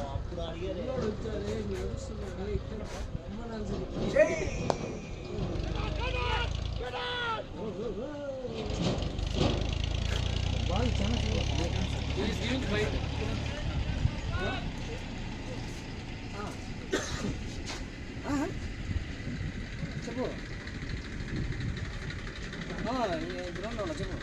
అప్పుడు అడిగారు చెప్పు గ్రౌండ్ ఉన్నా చెప్పు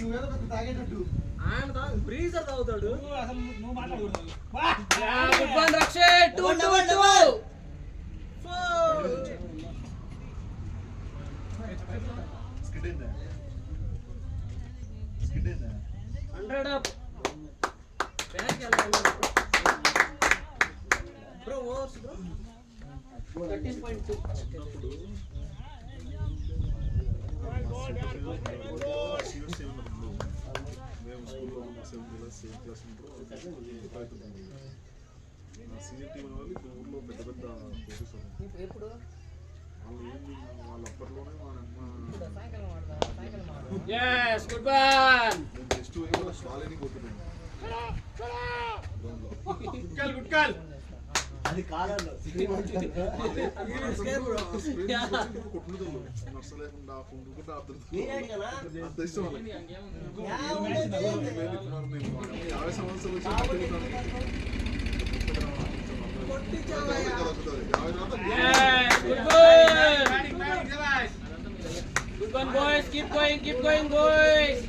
నువ్వేదో పెద్ద తాగేటట్టు ఆయన బ్రీజర్ తాగుతాడు అసలు నువ్వు మాట్లాడకూడదు రక్షిత్ 2-2-2 100 up బ్యాక్ వెళ్ళాలి bro overs bro 13.2 senior team వాళ్ళు ఊర్లో పెద్ద పెద్ద కోచెస్ ఎప్పుడు వాళ్ళు ఏంటి వాళ్ళ అప్పట్లోనే మా yes good one జస్ట్ వాళ్ళని కొట్టున్నాను గుడ్ కాల్ అది కాదన్న కొట్టుకుంటారు నచ్చలేకుండా కొట్టుకుంటా నేనే అడిగానా అంత ఇష్టం వాళ్ళకి. యా ఉండేది 50 సంవత్సరాలు వచ్చి yes good one batting batting శభాష్ Good one, boys. Keep going, boys.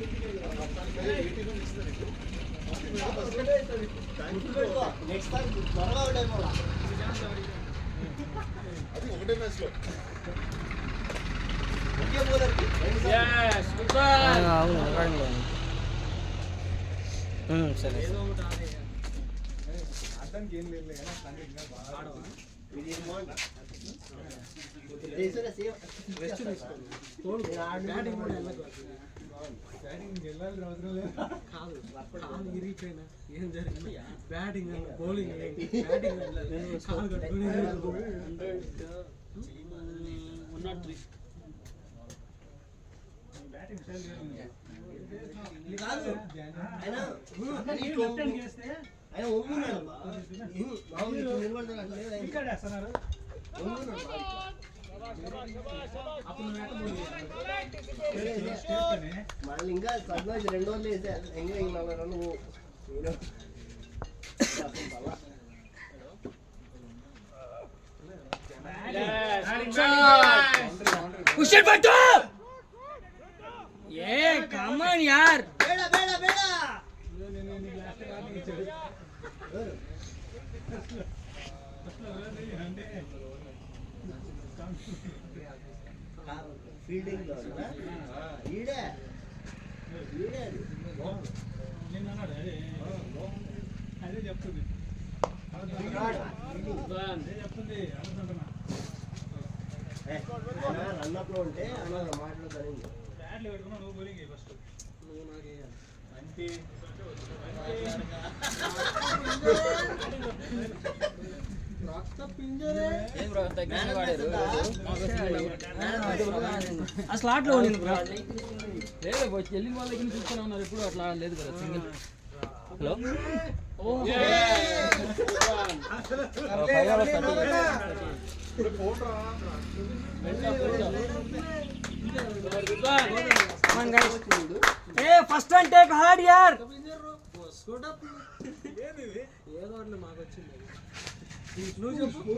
Next time త్వరగా అవుట్ అయిపోవాలి. అది ఒకటే మ్యాచ్ లో ఒకే బౌలర్కి Yes, good one. అవును రికార్డింగ్ సరే అర్థానికి ఏం లేదు కానీ అట్లాంటి ఇంకా బాగా ఇది బాగుంది. దేశంలో సేమ్ రెస్ట్ తీసుకోండి. బ్యాటింగ్ కూడా వెళ్ళకు. బ్యాటింగ్ వెళ్ళాలి అవసరం లేదు. కాదు కాలు ఇరిగిపోయినా ఏం జరిగింది బ్యాటింగ్ బౌలింగ్ బ్యాటింగ్ కాలు కట్టుకుని బ్యాటింగ్ స్టైల్ ఇది కాదు ఆయన ఆయన ఒంగున్నాడు. మామూలు నిలబడతాడు అట్లా లేదు. ఇక్కడ వేస్తున్నారు. ఒంగున్నాడు అప్పుడు బౌలింగ్ మళ్ళీ ఇంకా సర్పంచ్ 2 ఓవర్లు వేసా ఇంకా 40 రన్లు Push it, Batu! Yeah, come on, yaar. బేడా బేడా బేడా ఫీల్డింగ్ ఈడే ఈడే నిన్న అన్నాడు అదే చెప్తుంది అదే చెప్తుంది అనుకుంటున్నా రన్నప్ లో ఉంటే అన్న మాట్లాడతాను. బ్యాట్లు పెట్టుకున్నా నువ్వు బౌలింగ్ ఫస్ట్ నువ్వు నాకు అంతే ఆ స్లాట్ లో ఉండింది బ్రో. లేదు వెళ్ళిన వాళ్ళ దగ్గర చూస్తూనే ఉన్నారు ఎప్పుడు అట్లా లేదు కదా single. Hello first and take hard యార్. ఏదో అట్లా మాకు వచ్చింది. నువ్వు చెప్పు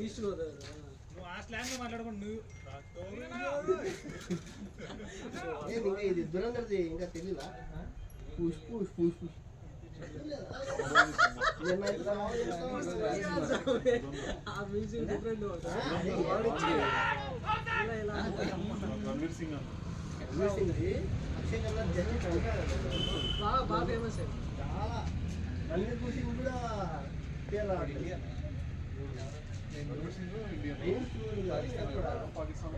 ఈస్ట్ గోదావరి నువ్వు ఆ స్లాంగ్ మాట్లాడుకుంటు నువ్వు ఇంకా ఇది దురందరిది ఇంకా తెలీదా? పుష్ పుష్ పుష్ పుష్ ఆ మ్యూజిక్ డిఫరెంట్ రణ్వీర్ సింగ్ అన్న అక్షయ్ కన్నా జస్ట్ బాగా ఫేమస్ అయింది. చాలా రణ్వీర్ సింగ్ కూడా పేరు రావట్లేదు. ఇండియన్ పాకిస్తాన్ ఇప్పుడు పాకిస్తాన్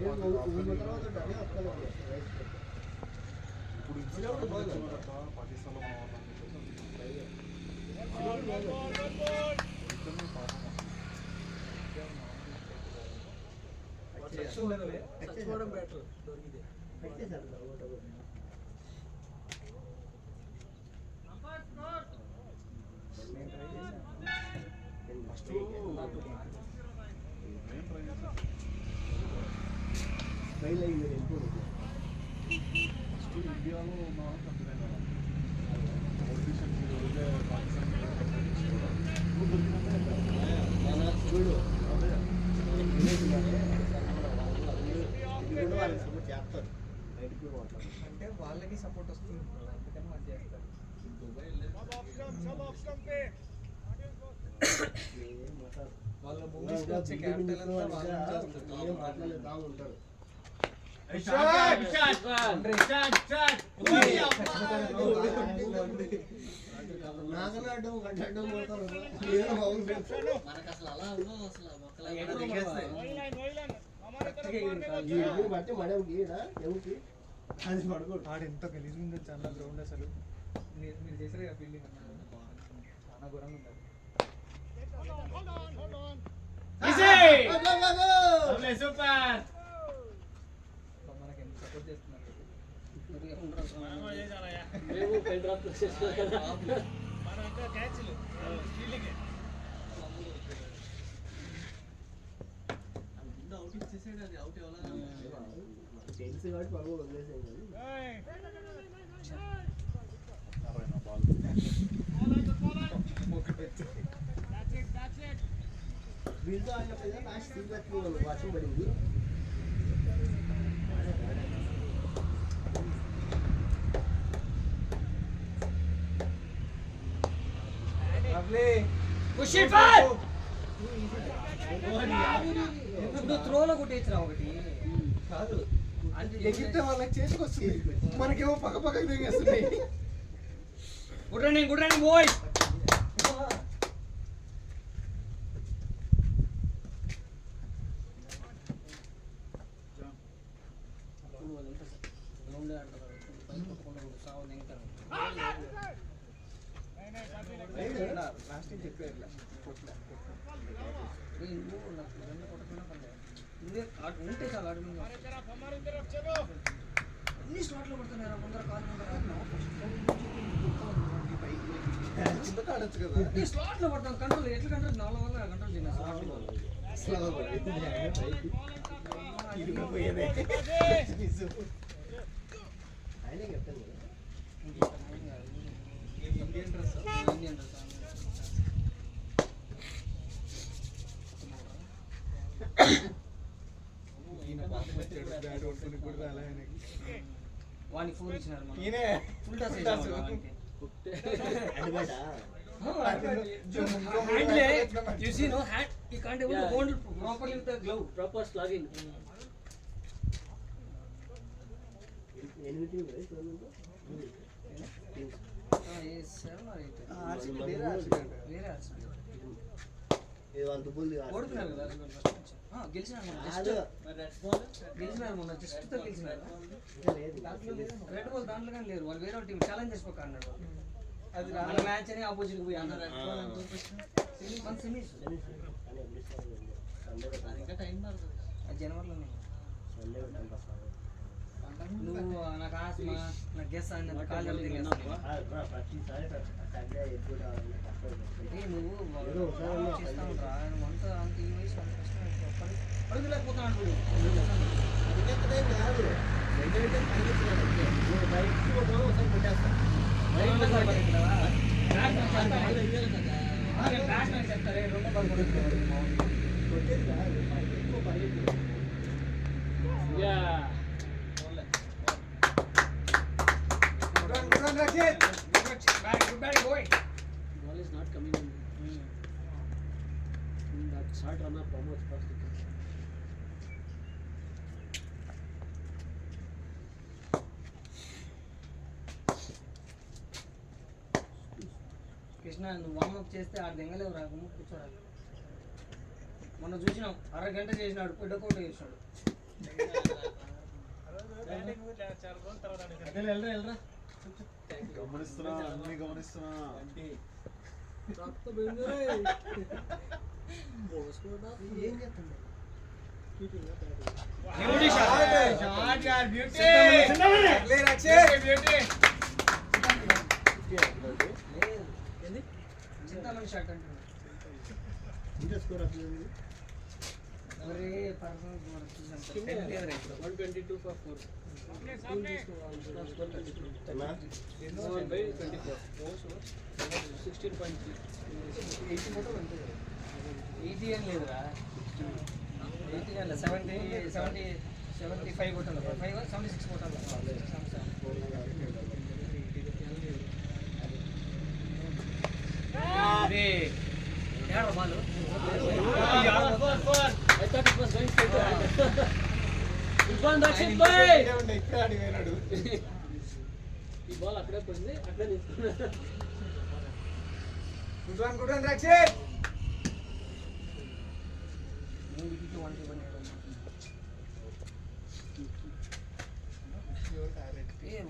లో చచ్చిపోవడం బెటర్ దొరికితే. ఫెయిల్ అయ్యింది ఎప్పుడు ఇండియాలో ఉన్న కంపెనీ పొలిటీషియన్స్ పాకిస్తాన్ చూడు ఇది కూడా వాళ్ళకి సపోర్ట్ చేస్తారు. బయటకు మాట్లాడు అంటే వాళ్ళకి సపోర్ట్ వస్తుంది అందుకని వాళ్ళు చేస్తారు. వాళ్ళ మూవీస్ వచ్చే క్యాపిటల్ అంతా వాళ్ళు చేస్తారు. మాట్లాడలేదా ఉంటారు. నాగనాడడం గడ్డడం పోతారు. మనకు అసలు అలా ఉండవు అసలు బట్టి మడం గీడా ఎవరికి అది పడుకోడు ఆడు ఎంత గలీజ్ ఉంది చాలా గ్రౌండ్ అసలు మీరు చేసారు కదా ఫీల్డింగ్ చాలా ఘోరంగా ఉంది. మనకి ఎంత సపోర్ట్ చేస్తున్నారు. తెలుసు కాబట్టి పడుకో వదిలేసాను కానీ ఒకటి వచ్చి వీళ్ళతో ఆడినప్పుడు లాస్ట్ సీజన్ వర్షం పడింది. పుష్ ఇట్ ఫార్ ఇప్పుడు త్రోలో కొట్టేయచ్చురా ఒకటి. కాదు ఎగిరితే వాళ్ళకి చేతికి వస్తుంది, మనకేమో పక్క పక్కకి దిగేస్తుంది. Good running boys. Last time చెప్పారు ఉంటే చాలా అన్ని స్లాట్లో పడుతున్నారా ముందర కాదు ఆడచ్చు కదా. ఈ స్లాట్లో పడతాం కంట్రోల్ ఎట్లా కంట్రోల్ 4 వల్ల కంట్రోల్ చేయాలి. ఆయనే చెప్తాను కదా. ఇండియన్ డ్రెస్ వానికి 4 ఇచ్చినారు. Full toss you see no hand, he can't able to hold properly with the glove. Proper slogging. Yes, 7 or 8. ఇది వాళ్ళ దుబ్బులు ఓడుతున్నారు కదా గెలిచినారు మొన్న జస్ట్ తో గెలిచినారు. రెడ్ బాల్ దాంట్లో కానీ లేరు వాళ్ళు, వేరే టీం ఛాలెంజ్ చేసుకోక అన్నాడు. అది వాళ్ళ మ్యాచ్ అని ఆపోజిట్ పోయి అన్నారు. ఇంకా టైం పడుతుంది, అది జనవరిలోనే. నువ్వు నాకు ఆస్మా నాకు గెస్ అని కాల్ ప్రతిసారి నువ్వు చేస్తా ఉంటా అంత అంత ఈ వయసు అంత కష్టం పడుకోలేకపోతున్నాడు. చెప్తారే 2 ball Ball is not coming in. That short runner promotes first. Krishna నువ్వు వార్మప్ చేస్తే ఆడు దెంగలేవు రాకు కూర్చోరాదు. మొన్న చూసినాం అరగంట చేసినాడు పెద్దకోట చేసినాడు. గమనిస్తున్నా, అన్ని గమనిస్తున్నా. ఏం చేస్తుంది చింతామణి షాట్ అంటున్నాడు. ఇంత స్కోర్ అసలు ఒరే పర్సనల్ 122 for 4. 16.3. 80 ఏం లేదురా, 80 అല്ല 75 కొట్టాలి. 76 కొట్టాలి. Ball I thought it was going straight to hand. Good one, Rakshit bhai. ఈ బాల్ అక్కడే పడింది, అక్కడే తీసుకున్నాడు. Good one Rakshit. 3 వికెట్లు 1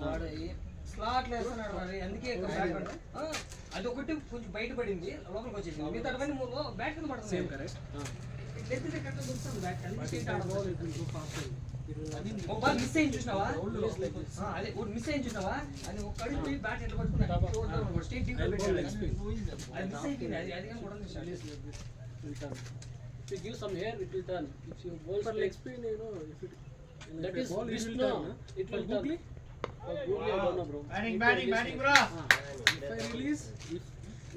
వాడు స్లాట్లు వేస్తున్నాడు మరి, అందుకే అది ఒకటి కొంచెం బయట పడింది, లోపలికి వచ్చేసింది. మిగతా బ్యాట్ కింద పడుతుంది. Same correct. బాల్ మిస్ అయింది చూసినావా, అదే మిస్ అయింది చూసినావా, అది ఒక కడిగి పోయి బ్యాట్ ఎట్లా పట్టుకున్నాడు. స్టేట్ టీమ్ అది మిస్ అయిపోయింది. అది కానీ కూడా If you give some hair, it will turn. If you bowl for leg spin, you know, if it that is this no, it will turn. For googly, I don't know, bro. Batting, bro. If I release, if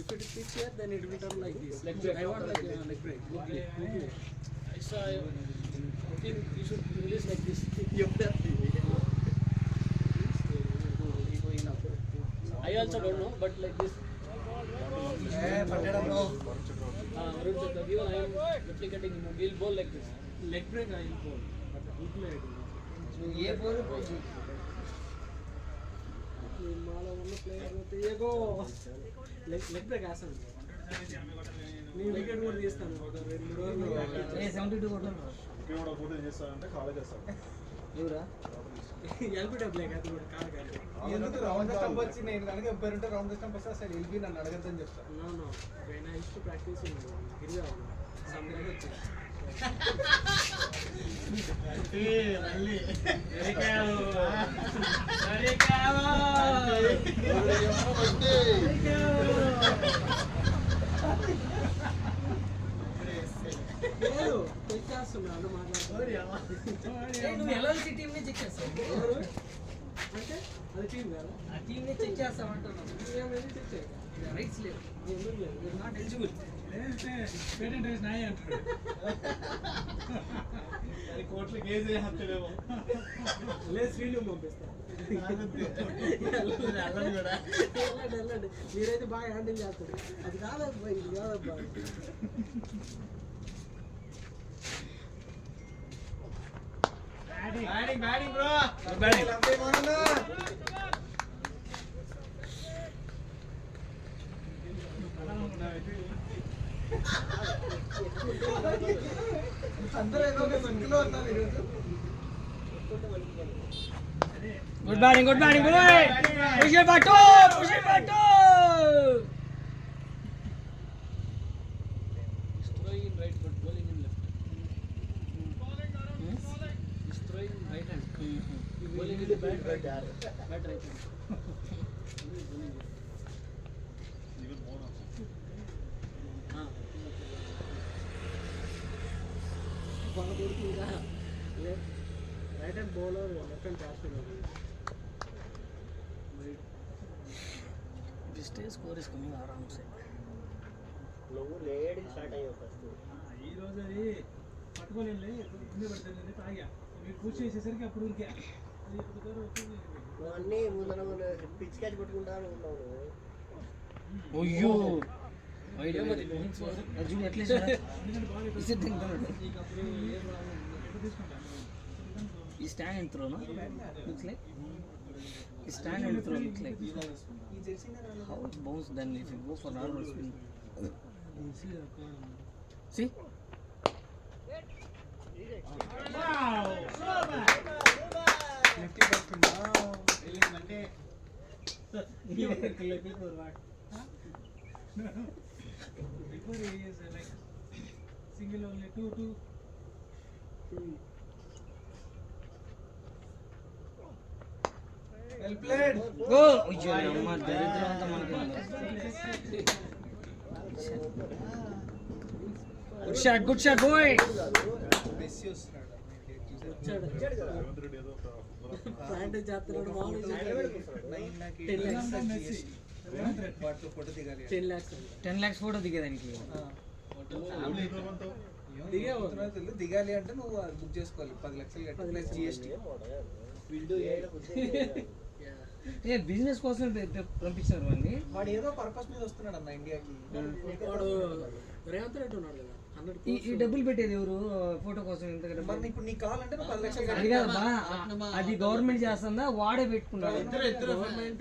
If it is pitch here, then it will turn like this. Leg break. I want like leg break. I saw. I think you should release like this. I also don't know, but like this. Even I am replicating him. We'll bowl like this. Leg break I will bowl. But weekly I do not. ఏ బోల్ పోతుంది మాలో ఉన్న player అయితే ఏగో leg break వేస్తాను నేను wicket కూడా తీస్తాను ఒక 2 రోజులు 72 కొట్టారు ఇంకేమో పోతే ఏం చేస్తానంటే కాలేజ్ చేస్తాను ఎవరా ఎల్బిడబ్ల్యూ అది కూడా కాదు కాదు ఎందుకు రౌండ్ స్టంప్ వచ్చి నేను కనుక ఎప్పుడంటే రౌండ్ స్టంప్ వస్తే అసలు ఎల్బీ నన్ను అడగద్దని చెప్తాను. No no when I use to practice Girija some days వచ్చి లేదు తెచ్చేస్తున్నాను మాట్లాడుతున్నాను నువ్వు ఎల్ఎల్సి టీమ్ ని చెక్ చేస్తావు అంటే అది టీం కదా ఆ టీమ్ ని చెక్ చేస్తావు అంటున్నాను ఏమైంది చెక్ చేయాలి రైట్స్ లేవు ఎందుకు లేదు యూఆర్ నాట్ ఎలిజిబుల్ పేటెంట్ వేసి నాయ అంటాడు. కోర్టులో కేసు వేస్తాడేమో. లేదు శ్రీలు పంపిస్తాను వెళ్ళండి మీరైతే బాగా హ్యాండిల్ చేస్తారు అది కాదబ్బా ఇది కాదబ్బా బ్యాటింగ్ బ్రో. అందరూ ఏదో ఒక సంఖ్యలో ఉన్నారు ఈరోజు. Good batting push it back throwing in right but bowling in left. He's throwing in right hand. He's bowling in the bat right hand. Even more వాళ్ళ కొడుకు ఇంకా right hand bowler left hand batsmen score is coming ఆరామ్ సే నువ్వు lady start అయ్యావు first. ఈ రోజు అది పట్టుకోలేండి ముందే పడుతుంది తాగా మీరు పూజ చేసేసరికి అప్పుడు ఉరికే అది ఇప్పుడు దూరం వచ్చింది. నువ్వు అన్నీ ముందర పిచ్ క్యాచ్ కొట్టుకుంటా ఉన్నావు నువ్వు. అయ్యో వైడ్ అర్జున్ ఎట్లా ఇస్ తింటాడు ఈ stand and throw looks like ఈ stand and throw looks like how it bounce then if you go for normal spin see Wow! Lefty batsman. అంటే before he is like single only 2-2. Well played. go అయ్యో అమ్మ దరిద్రం అంతా మనకి good shot bye Messi వస్తున్నాడు. రేవంత్ రెడ్డి ఏదో ఒక plant చేస్తున్నాడు మామూలు 9 lakhs Messi. వాటితో ఫోటో దిగాలి. 10 lakhs 10 lakhs ఫోటో దిగేదానికి దిగాలి అంటే నువ్వు అది బుక్ చేసుకోవాలి 10 లక్షలు కట్టి ప్లస్ జిఎస్టీ. వీళ్ళు ఏ బిజినెస్ కోసం పంపించారు వాడిని వాడు ఏదో పర్పస్ మీద వస్తున్నాడు అన్న ఇండియాకి. వాడు రేవంత్ రెడ్డి ఉన్నాడు కదా 100 ఈ డబ్బులు పెట్టేది ఎవరు ఫోటో కోసం ఇంత మరి ఇప్పుడు నీకు కావాలంటే నువ్వు 10 లక్షలు అది కట్టి కాదమ్మా అది గవర్నమెంట్ చేస్తుందా వాడే పెట్టుకున్నాడు government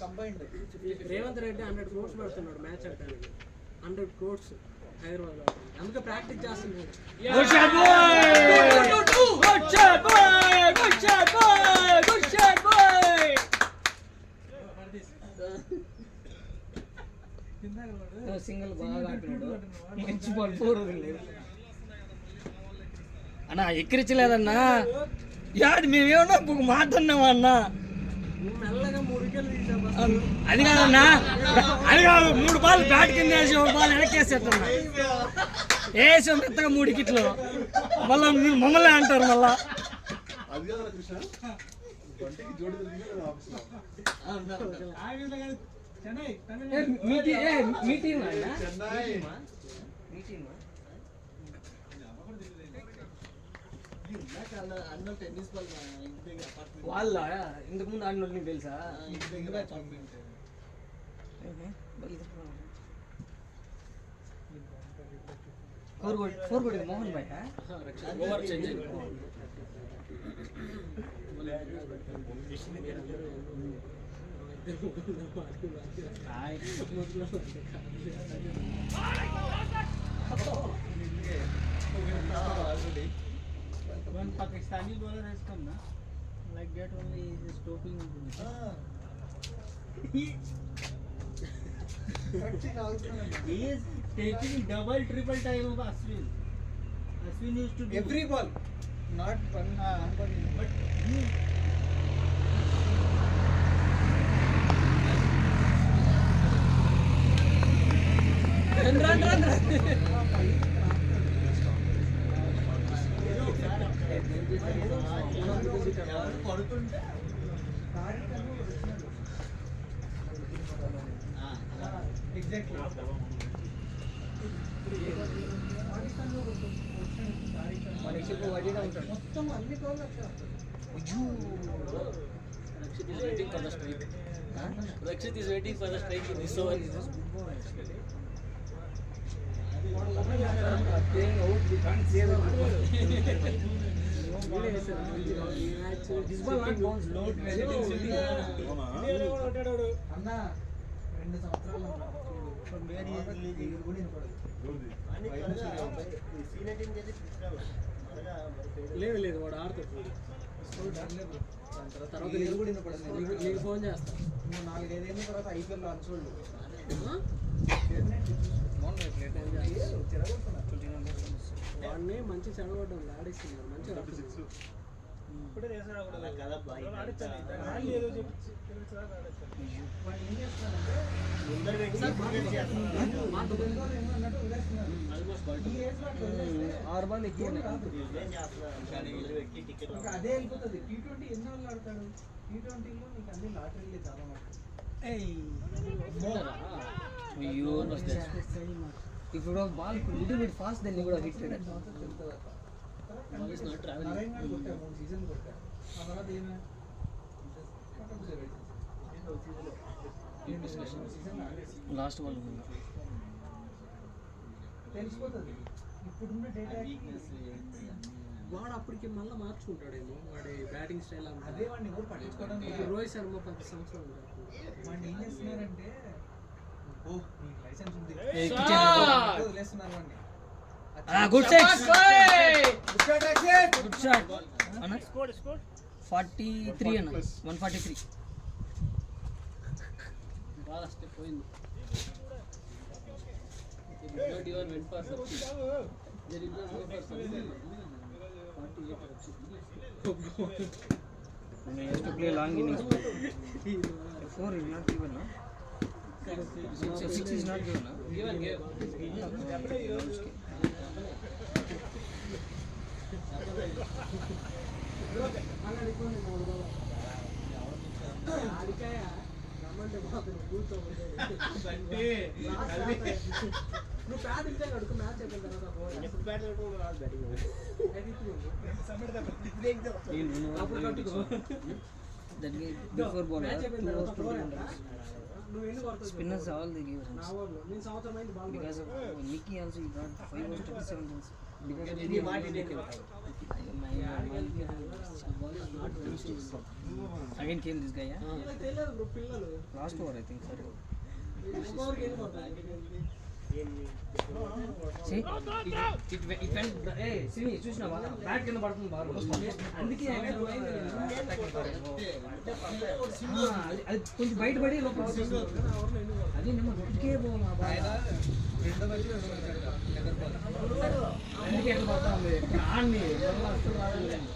combined. Revanth Reddy 100 crores పెడుతున్నాడు మ్యాచ్ ఆడటానికి 100 crores హైదరాబాద్ లో అందుకే ప్రాక్టీస్ చేస్తున్నాడు good shot boy good shot boy good shot boy good shot boy single బాగా ఆడినాడు మంచి బాల్ 4 వదిలేదు అన్నా ఎక్కిరించలేదన్నా యాది మేమేమన్నా ఒక మాట అన్నావా అన్నా మెల్లగా 3 వికెట్లు తీసాం అది కాదన్నా అది కాదు 3 బాల్ బ్యాట్ కింద వేసి 1 బాల్ వెనక్కేసేటన్నా వేసాం మెత్తగా 3 వికెట్లు మళ్ళీ మీరు మమ్మల్ని అంటారు మళ్ళా అది కాదు కృష్ణ బంటికి జోడి తెలిసిందే కదా ఆఫీస్లో. చెన్నై మీ టీం మీ టీం అన్న టెన్నిస్ బాల్ ఇంటి దగ్గర అపార్ట్మెంట్ వాళ్ళ ఇంతకు ముందు ఆడిన నీకు తెలుసా? ఇంటి దగ్గర అపార్ట్మెంట్ ఫోర్ కొడి Mohan bhai over change One Pakistani bowler has come, na? Like that only he is stopping. He is taking double, triple time of Ashwin. Ashwin used to do every ball not one but he పడుతుంటే exactly మొత్తం అన్ని కోళ్ళు Rakshit is waiting for the strike. Rakshit is waiting for the strike in this over. This ball not bounce low. అన్న 2 సంవత్సరాలు లేదు లేదు వాడు ఆడుతాడు తర్వాత నీకు కూడా వినపడదు. నీకు ఫోన్ చేస్తా నువ్వు 4-5 ఏళ్ళ తర్వాత ఐపీఎల్ లో అన్సోల్డ్ వాడిని మంచి చెడగొట్టడం ఆడిస్తున్నారు మంచిగా ఇప్పుడే చేసాడు కూడా కదా బాయ్ ఆడించాలి దాన్ని ఏదో చెప్పి తెలుసులాగా ఆడించాలి వాళ్ళు ఏం చేస్తున్నారంటే ముందర పెట్టి క్రికెట్ చేస్తున్నారు ఈ ఏజ్ లో అట్లా వదిలేస్తే 6 బాల్ ఎక్కువ ఉన్నాయి. ఏం చేస్తున్నారు కానీ ముందర పెట్టి టికెట్ ఇంకా అదే వెళ్ళిపోతుంది. T20 ఎన్ని వాళ్ళు ఆడతాడు? T20లో నీకు అన్ని లాటరీలే చాలా మటుకు. అయ్యో if you have ball little bit fast then you would have hit it. Ball is not traveling. Narayana గారు కొట్టారు 3 సీజన్ కొట్టారు. ఆ తర్వాత ఏమే సీజన్ లాస్ట్ బాల్ తెలిసిపోతుంది. ఇప్పుడున్న డేటాకి వాడు అప్పటికి మళ్ళీ మార్చుకుంటాడేమో వాడి బ్యాటింగ్ స్టైల్ అంతా అదే వాడిని ఎవరు పట్టించుకోవడం లేదు. రోహిత్ శర్మ 10 సంవత్సరాలు వాడిని ఏం చేస్తున్నారంటే నీకు లైసెన్స్ ఉంది వదిలేస్తున్నారు వాడిని. Good set Good good shot అన్న 43 అన్న 143 బాల్ వస్తే పోయింది not even went for something there is not go for something 48 he has to play long innings 4 is not given no 6 is not given no given game నువ్వు pad ఇంటే కడుకు match అయిపోయిన తర్వాత ఎప్పుడు bat కొట్టుకుంటూ రాదు batting అప్పుడు కట్టుకో that game before ball match అయిపోయిన 2 overs తర్వాత 21 runs నువ్వు ఎన్ని కొడతావు spinners all they give నా runs ఓవర్లో నేను సంవత్సరం అయింది ball because of Nicky also he got 5 overs 27 runs because of ఇది మాట ఇది again came this guy yeah వీళ్ళకి తెలియదు బ్రో పిల్లలు last over I think sir స్కోర్కి ఎన్ని కొడతారు see it went hey see చూసినావా బ్యాట్ కింద పడుతుంది బాల్ అందుకే అది కొంచెం బయటపడి లోపల అది నిమ్మ దొరికే బాల్ ఆ బాల్ రెండో వచ్చి లెదర్ బాల్ అందుకే ఎంత పడతా ఉంది ఆన్ని అసలు రాలేదు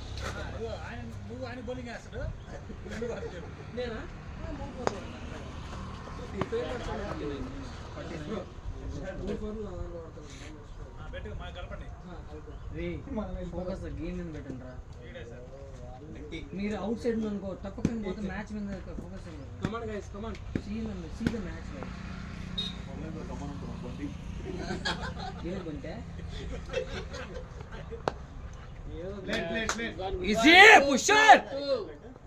నువ్వు ఆయన బౌలింగ్ వేస్తాడు నేనా బెట్ మా కలపండి రే ఫోకస్ గేమ్ మీద పెట్టండి రా ఈడే సార్ మీరు అవుట్ సైడ్ అనుకో తప్పకుండా పోతే మ్యాచ్ మీద focus come on guys come on See the match like. ఏమంటే Easy, push it.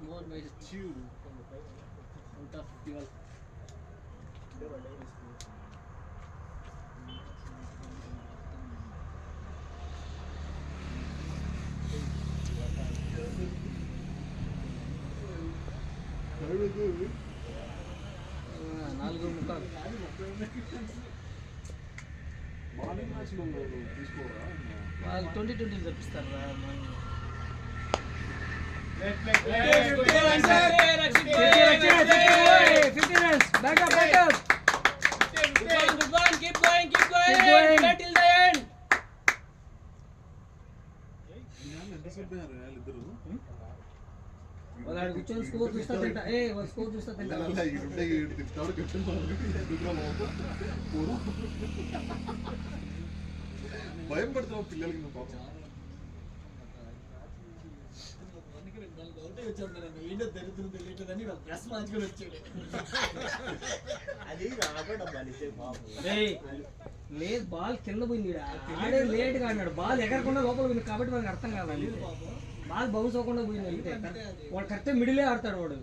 more ways out of fuel. నాలుగు ముక్కలు మార్నింగ్ మ్యాచ్ లో తీసుకోరా వాళ్ళు 2020 తెప్పిస్తారు రా మనం. 50 runs. Back up. Keep going. Till the end. ఎంతసేపు ఇద్దరు వాళ్ళు కూర్చొని స్కోర్ చూస్తా తింటా. వాళ్ళు స్కోర్ చూస్తా తింటా. తింటాడు కెప్టెన్ భయం పడతావు పిల్లలకి నువ్వు పాపం అది రాబడబ్బా నిజే బాబు. లేదు బాల్ కింద పోయింది ఆడే లేట్ గా అన్నాడు. బాల్ ఎగరకుండా లోపల పోయింది కాబట్టి మనకు అర్థం కాదు. బాల్ బౌన్స్ అవ్వకుండా పోయింది అంతే. వాడు కరెక్ట్ మిడిలే ఆడతాడు వాడు.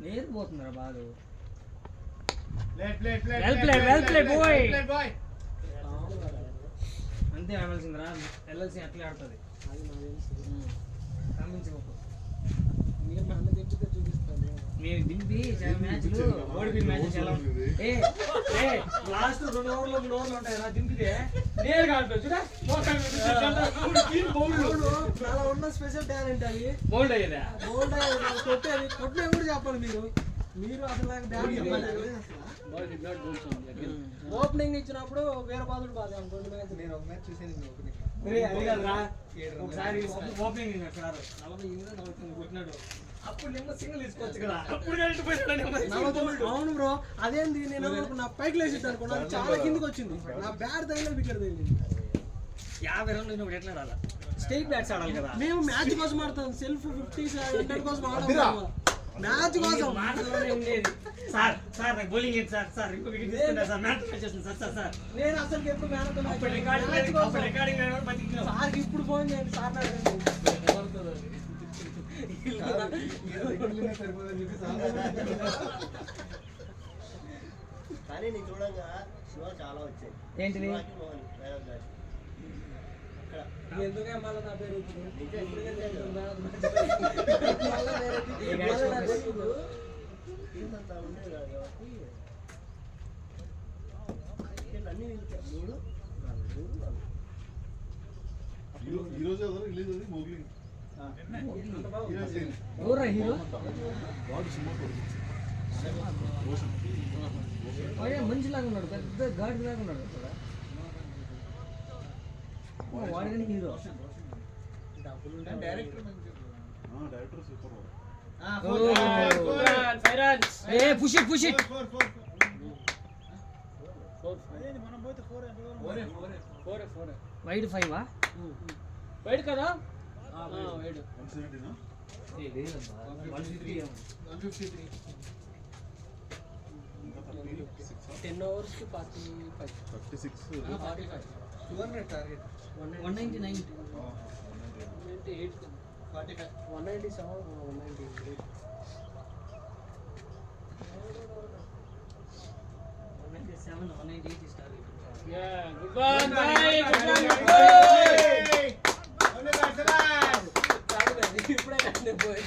లేదు పోతున్నారా బాల్. Well played, boy. అంతే ఆడాల్సిందిరా. ఎల్ఎల్సి అట్లే ఆడుతుంది. కమించుకోకు. నేను దింపి చాలా మ్యాచ్లు ఓడిపోయిన మ్యాచెస్ ఎలా లాస్ట్ 2 ఓవర్లు 3 ఓవర్లు ఉంటాయి నా దింపితే నేను కాదు అలా ఉన్న స్పెషల్ టాలెంట్ అది. బౌల్డ్ అయ్యేదా బోల్డ్ కొట్టేది కొట్టినా కూడా చెప్పాలి మీరు అసలు నాకు డాన్స్ చెప్పాలి. ఓపెనింగ్ ఇచ్చినప్పుడు వేరే బాధలు బాధ అనుకోండి. నేను ఒక మ్యాచ్ చూసాను అది కాదురా. ఒకసారి ఓపెనింగ్ సార్ 48 కొట్టినాడు. అప్పుడు నేను సింగిల్ తీసుకోవచ్చు కదా. అప్పుడు అవును బ్రో. అదేంది నేను నా పైకి లేచి అనుకున్నా చాలా కిందకి వచ్చింది. నా బ్యాట్ తగిన వికెట్ తగిలింది. 50 రన్లు అయినప్పుడు ఎట్లా ఆడాలి? స్టేట్ బ్యాట్స్ ఆడాలి కదా. మేము మ్యాచ్ కోసం ఆడతాం. సెల్ఫ్ 50 100 కోసం ఆడతాం. మ్యాచ్ కోసం మాటలోనే ఉండేది. సార్ నాకు బౌలింగ్ ఏంటి సార్ ఇంకో వికెట్ తీసుకుంటా సార్. మ్యాచ్ వచ్చేస్తుంది సార్. నేను అసలు ఎప్పుడు మ్యాచ్ రికార్డింగ్ సార్ ఇప్పుడు ఫోన్ చేయండి సార్. కానీ నేను చూడంగా శివ చాలా వచ్చాయి. ఏంటిది? శివాకి మోహన్ వేరే మ్యాచ్. అక్కడ ఎందుకే మళ్ళీ నా పేరు ఇంత ఉండేది కాదు కాబట్టి అన్ని నిలిచాయి. 3 4 ఈ రోజు రిలీజ్ అది మోగ్లీ ఎవరా హీరో? వాడు సినిమా మంచిలాగా ఉన్నాడు. పెద్ద గాడి లాగా ఉన్నాడు అక్కడ. వాడిని hero. Director super Push it. Wide 5 wide కదా. వైడ్ 170 153 10 overs కి 45 36 45 200 target 199 198 45 197 198 198 is target. Good one, bye. ఇప్పుడే కట్టే పోయి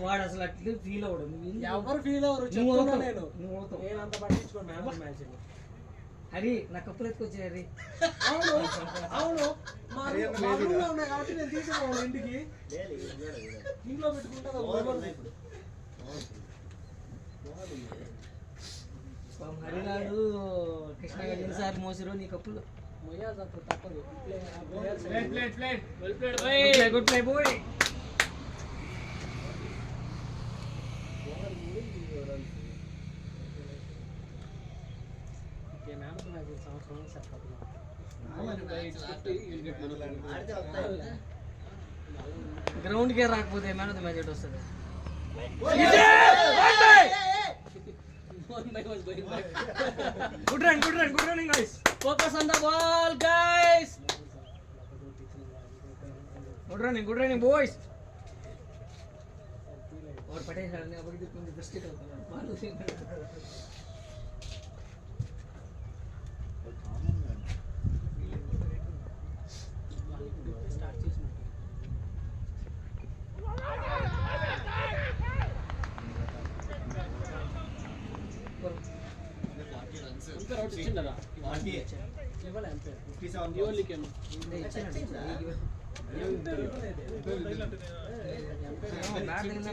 వాడు అసలు అట్లా ఫీల్ అవ్వడు. ఎవరు ఫీల్ అవ్వరు నువ్వు చెప్తున్నా అవుతావు. నేను నువ్వు అవుతావు. నేను అంత పట్టించుకోను మ్యాన్ ఆఫ్ మ్యాచ్. హరి నా కప్పులు ఎత్తుకొచ్చే హరి. అవును మా రూమ్లో ఉన్నాయి కాబట్టి నేను తీసుకున్నాను ఇంటికి. ఇంట్లో పెట్టుకుంటా హరిగాడు కృష్ణ గారు ఎన్నిసార్లు మోసిరో నీ కప్పులు. Good play boy. గ్రౌండ్ కే రాకపోతే మ్యాన్ ఆఫ్ ద మ్యాచ్ ఎట్ వస్తుంది. Good running guys. Focus on the ball guys. Good running boys. और पटेल ने अभी కొంచెం డిస్ట్రిక్ట్ అవుతున్నాడు. బాల్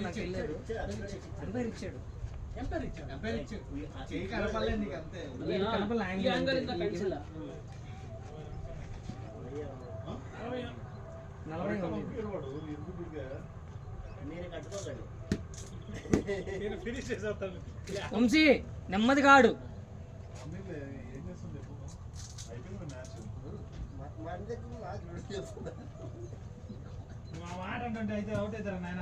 నాకు వెళ్ళలేదు. ఎంపైర్ ఇచ్చాడు. వంశీ నెమ్మదిగా ఆడు. మా మాట అంటే అయితే అవుట్ అవుతారా నాయన.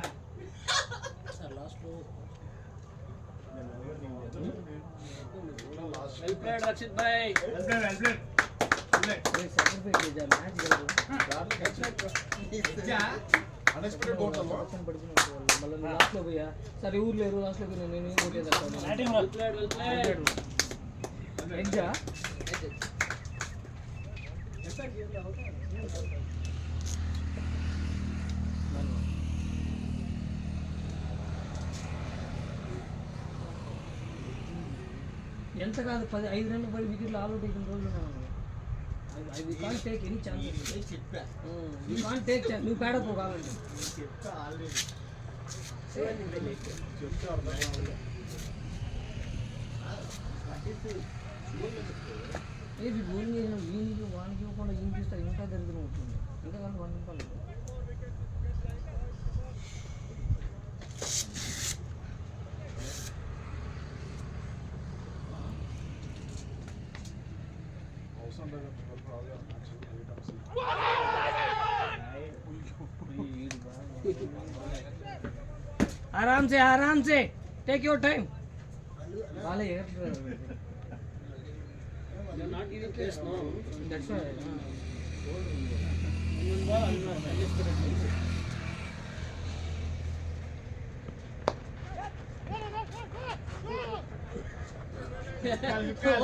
రక్షిత్ భాయ్ లాస్ట్ లో పోయా సరే ఊరు లేరు. లాస్ట్ లో నేను ఎగ్జా ఎంత కాదు 5 రన్లు 10 వికెట్లు ఆల్ అవుట్ అయిన రోజులు I can't take any chance. You can't take chance. నువ్వు పేడ పోగాలండి. ఏది గోల్ వీనికి వానికి ఇవ్వకుండా ఏం చూస్తారు. ఇంకా దరిద్రం ఉంటుంది. ఎంతకాలం 1 రూపాయలు. आराम से टेक योर टाइम. वाले not giving place now. that's why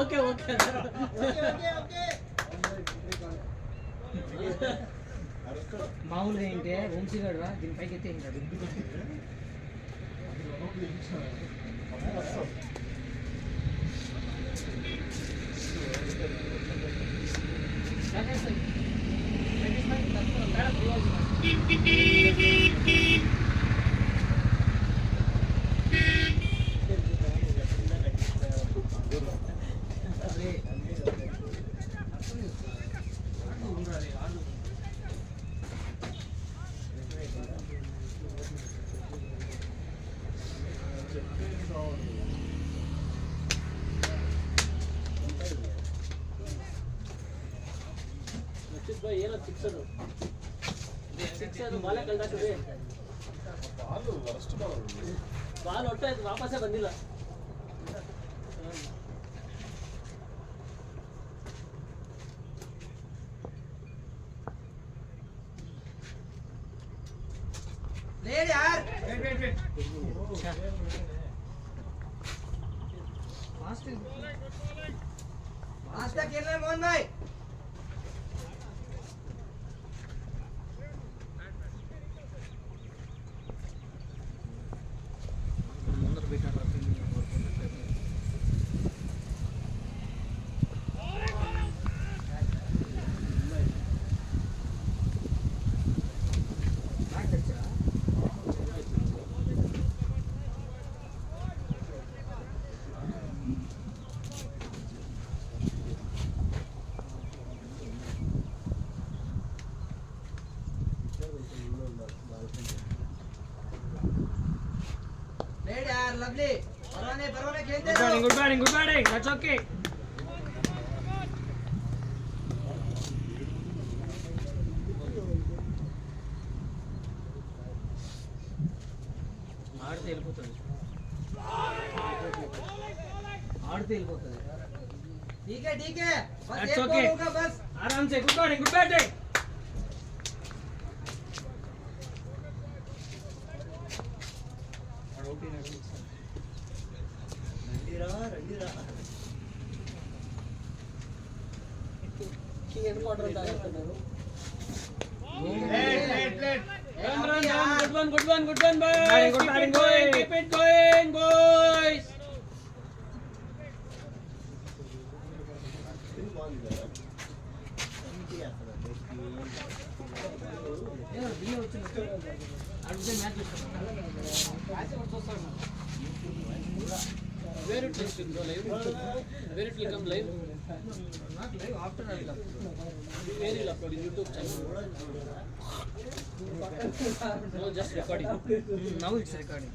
okay. మామూలుగా ఏంటే వంశీ గడు రా దీని పైకి ఎత్తే ఇంకా ಏನೋ ಸಿಕ್ಸರ್ ಬಾಲೇ ಕಳ್ದಾಕಿದೆ. ಬಾಲ್ ಹೊಟ್ಟಾಯ್ತು ವಾಪಸ್ಸೇ ಬಂದಿಲ್ಲ. मोहन भाई గుడ్ బ్యాటింగ్ దట్స్ ఓకే. ఆడితే వెళ్ళిపోతుంది. That's okay. ఆరామ్సే good batting. Good one, boys. Keep it going, boys. Where it will go live? Where it will come live? Not live, after I will upload. Where you will upload in YouTube channel? No, just recording. Now it's recording.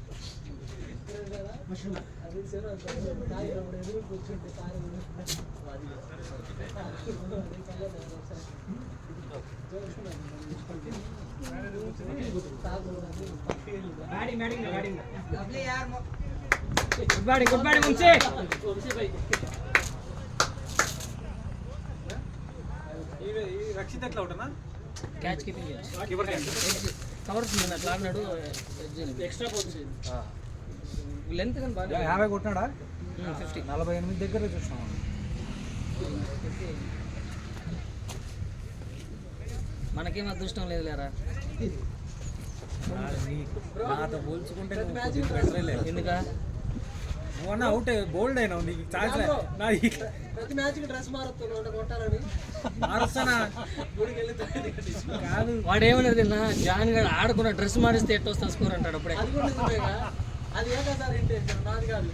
Batting. Good batting, Munshi. Rakshit ఎట్లా ఉంటానా Catch keeping edge. Keeper Covers ఉంది అట్లా ఆడినాడు. Extra balls. Length కానీ బాగా 50 కొట్టినాడా 50. 48 దగ్గర చూసినాం. మనకేం అదృష్టం లేదు లేరా. నాతో పోల్చుకుంటే ఎందుక నువ్వు అన్న అవుట్ బోల్డ్ అయినావు నీకు ఛాన్స్ ప్రతి మ్యాచ్ కి డ్రెస్ మారుతున్నాడు కొట్టాలని మారుస్తానా కాదు వాడు ఏమన్నది నా జాన్ గడ్ ఆడుకున్న డ్రెస్ మారిస్తే ఎట్టు వస్తా స్కోర్ అంటాడు అప్పుడే. అది కూడా నిజమేగా. అది ఏకా సార్ ఇంటెన్షన్ నాది కాదు.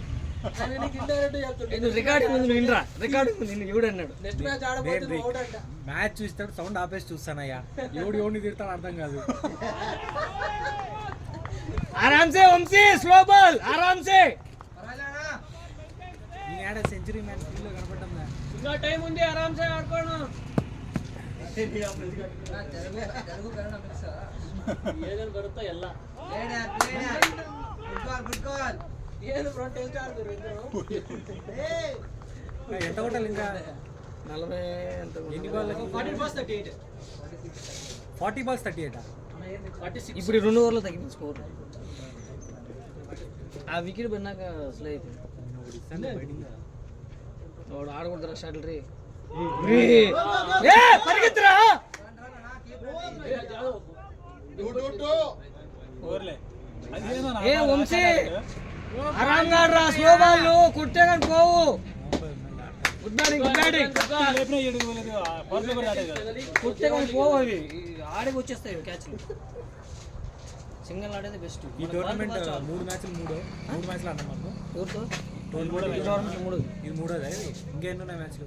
ఆయన నీకు ఇండైరెక్ట్ చెప్తుంటే నువ్వు రికార్డింగ్ ముందు నువ్వు వినరా, రికార్డింగ్ ముందు నిన్ను చూడన్నాడు. నెక్స్ట్ మ్యాచ్ ఆడబోతే నువ్వు అవుట్ అంట. మ్యాచ్ చూస్తాడు సౌండ్ ఆపేసి చూస్తానయ్యా ఎవడిని తిడతాడు అర్థం కాదు. ఆరామ్సే వంశీ స్లో బాల్ ఆరామ్సే. ఈ ఏడ సెంచరీ మ్యాచ్ ఫీల్డ్లో కనపడ్డం ఇంకా టైం ఉంది ఆరామ్సే ఆడుకోను. ఏదైనా బరుతా ఎలా ఏదో ఫ్రంట్ టెస్ట్ ఆడుతారు ఇద్దరు. ఎంత కొట్టాలి ఇంకా 40 ఎంత ఎన్ని బాల్ 40 balls 38. 40 balls 38 46. ఇప్పుడు 2 ఓవర్లో తగ్గింది స్కోర్. ఆ వికెట్ పడినాక స్లో అయిపోయింది. వాడు ఆడకూడదురా షటిల్ రీ. పరిగెత్తురా. ఏ వంశీ ఆరాంగా రా, స్లో బాల్ కొట్టే కానీ పోవు. గుడ్ బ్యాటింగ్ కొట్టే కానీ పోవు, అవి ఆడికి వచ్చేస్తాయి క్యాచ్లు. సింగిల్ ఆడేది బెస్ట్. ఈ టోర్నమెంట్ 3 మ్యాచ్లు ఆడినాం మాకు. ఎవరితో టోర్నమెంట్ ఈ టోర్నమెంట్ 3. ఇది మూడోదా ఇది ఇంకెన్ని ఉన్నాయి మ్యాచ్లు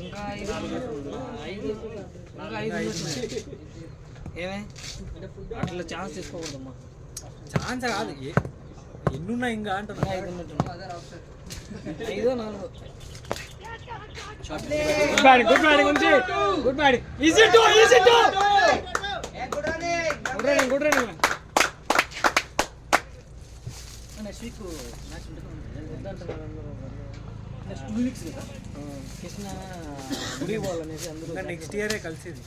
ఇంకా 5 ఏమే అట్లా ఛాన్స్ తీసుకోకూడదమ్మా. ఛాన్స్ కాదు ఎన్ని ఉన్నాయి ఇంకా అంటున్నా 5 ఉన్నట్టున్నాయి. 5 4. Good batting Vamshi good batting. Easy to good running. Next week match ఉంటుంది వద్దంటున్నారు అందరూ. నెక్స్ట్ 2 weeks కదా కృష్ణ గుడి బాల్ అనేసి అందరూ. నెక్స్ట్ ఇయరే కలిసేది.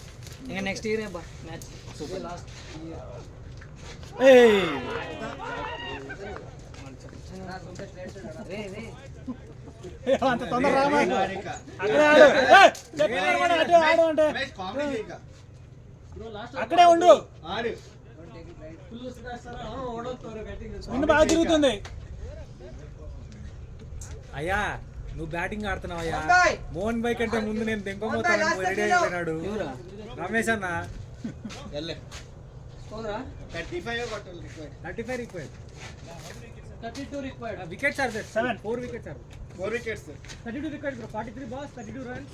ఇంకా నెక్స్ట్ ఇయరే బా మ్యాచ్ సూపర్ లాస్ట్ ఇయర్. అంత తొందర అక్కడే ఉండు. నిన్ను బాగా తిరుగుతుంది. అయ్యా నువ్వు బ్యాటింగ్ ఆడుతున్నావు అయ్యా. మోహన్ బాయ్ కంటే ముందు నేను దెంపమోతాను రెడీ అయిపోయినాడు రమేష్ అన్న. 35 required. 32 required. Wickets are 4 wickets are 32 required bro. 43 balls 32 runs.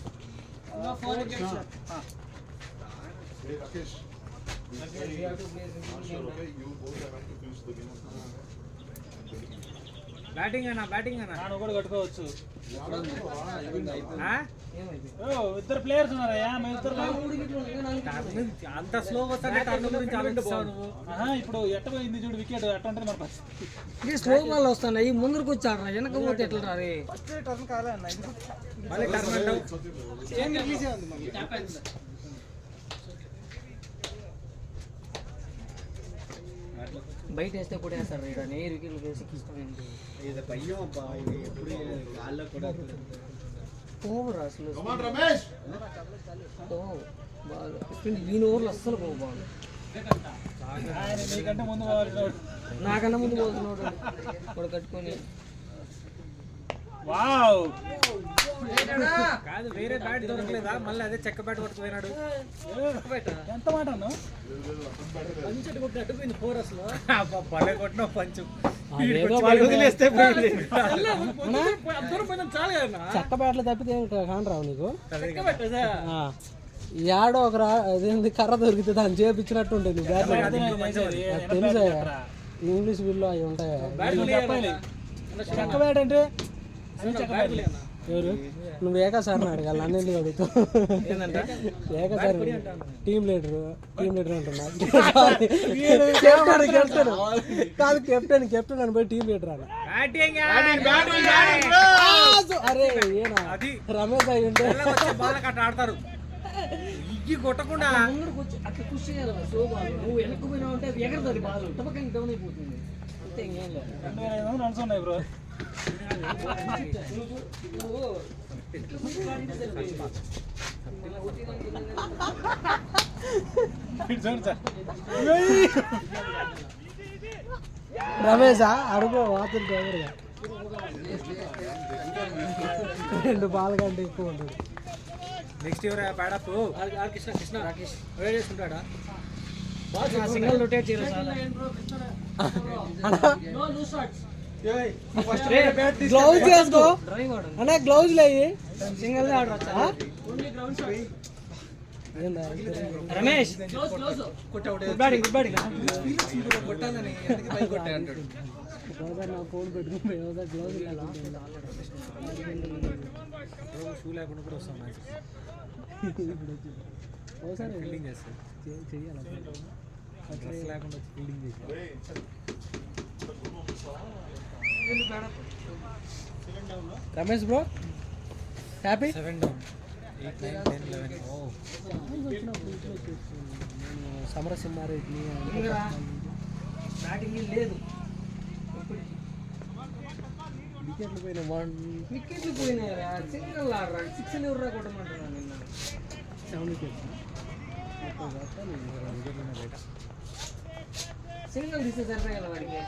4 wickets. Hey Rakesh, you both are going to finish the game. Batting అన్నా నాన్న కూడా కట్టుకోవచ్చు. ఆ? ఓ, ఇద్దరు ప్లేయర్స్ ఉన్నారయ్యా, మేము ఇద్దరు అంత స్లో వస్తానే టర్న్ గురించి ఆలోచిస్తావు నువ్వు. ఇప్పుడు ఎట్ట పోయింది చూడు వికెట్, ఎట్ట ఉంటుంది మన పరిస్థితి. ఇది స్లో బాల్ వస్తున్నాయి ముందరకు వచ్చాడు వెనక పోతే ఎట్లా రారే టర్న్ కాలే అన్న ఇది మళ్ళీ టర్న్ అంటావు. ఏం రిలీజే ఉంది మళ్ళీ బయట వేస్తే కూడా వేస్తారు రైడ్ అని వికెట్లు వేసి ఇష్టమైంది ఇది పయ్యం అబ్బా, ఇది ఎప్పుడు గాల్లో కూడా ఓవర్ అసలు రమేష్ బాగా ఈయన ఓవర్లు అస్సలు పోవు బాగా ఆయన నీకంటే ముందు పోవాలి. నాకన్నా ముందు పోతున్నాడు కూడా కట్టుకొని. వావ్, కాదు వేరే బ్యాట్ దొరకలేదా మళ్ళీ అదే చెక్క బ్యాట్ పట్టుకుపోయినాడు. ఎంత మాట అన్నావు? పంచటి కొట్టి అడ్డుపోయింది ఫోర్ అసలు పడే కొట్టిన పంచు వదిలేస్తే పోయింది. అందరూ పోయినా చాలు కదా చెక్క బ్యాట్లు తప్పితే ఏం కానరావు నీకు చెక్క పెట్టదా యాడో ఒక అదేంది కర్ర దొరికితే దాన్ని చేపించినట్టు ఉంటుంది బ్యాట్ తెలుసా ఇంగ్లీష్ వీళ్ళు అవి ఉంటాయా చెక్క బ్యాట్ అంటే ఎవరు నువ్వు ఏకా సార్ని అడగాలి నన్ను ఎందుకు అడుగుతావు ఏకా సార్ టీం లీడర్ అంటున్నా కెప్టెన్ కాదు కెప్టెన్ అని పోయి టీం లీడర్ అన్న అరే ఏనా రమేష్ అయ్యి ఉంటే ఆడతారు ఇగ్గి కొట్టకుండా ముందరకు వచ్చి అట్లా పుష్ చేయాలి స్లో బాల్. నువ్వు వెనక్కి పోయినావు అంటే ఎగరదు బాల్ టపక్కని డౌన్ అయిపోతుంది అంతే. ఇంకేం లేదు 2500 రన్స్ ఉన్నాయి బ్రో. రమేషా అడుగు వాతులు డ్రైవర్గా 2 బాల్ కంటే ఎక్కువ ఉంటుంది. Next year pad up Krishna Rakesh వేరే చేసుకుంటాడా సింగల్ రొటేట్ చేయాలి గ్లౌజ్ చేసుకో అన్నా గ్లౌజ్ లేయి single order Ramesh good batting కొట్టాలని నా ఫోన్ పెట్టుకుని గ్లౌజ్ షూ లేకుండా కూడా వస్తాం ఒకసారి ఫీల్డింగ్ చేస్తాం చెయ్యాలి డ్రెస్ లేకుండా ఫీల్డింగ్ చేస్తాం. రమేష్ బ్రో హ్యాపీ 7 డౌన్ 8 9 10 11 ఓ సమరసింహారెడ్డి బ్యాటింగ్ లేదు వికెట్లు పోయిన వికెట్లు పోయినాయా సింగల్ ఆడరా 6 ఎవరు కొట్టమంటున్నా నిన్న 7 వికెట్స్ సింగల్ తీసే సరిపోయి కదా వాడికి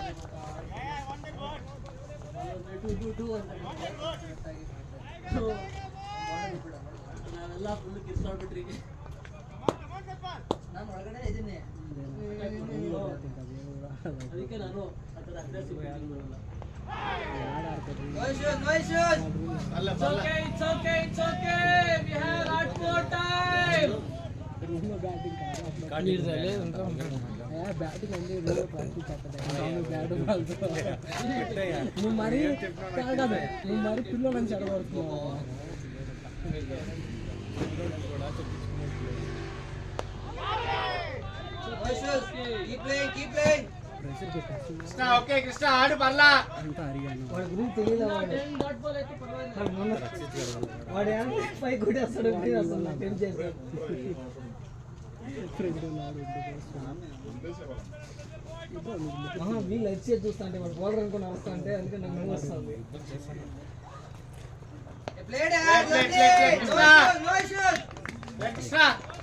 బ్యాటింగ్ అంటే నువ్వు మరీ నువ్వు మరీ పిల్లలని చెడగొడుతున్నావు. అంతా అరిగాను వాడి గురించి తెలియదు వాడు పై కొట్టేస్తాడు అసలు నాకు ఏం చేస్తాడు వీళ్ళు వచ్చి చూస్తా అంటే వాడు బౌలర్ అనుకుని వస్తా అంటే అందుకే నాకు నవ్వు వస్తుంది.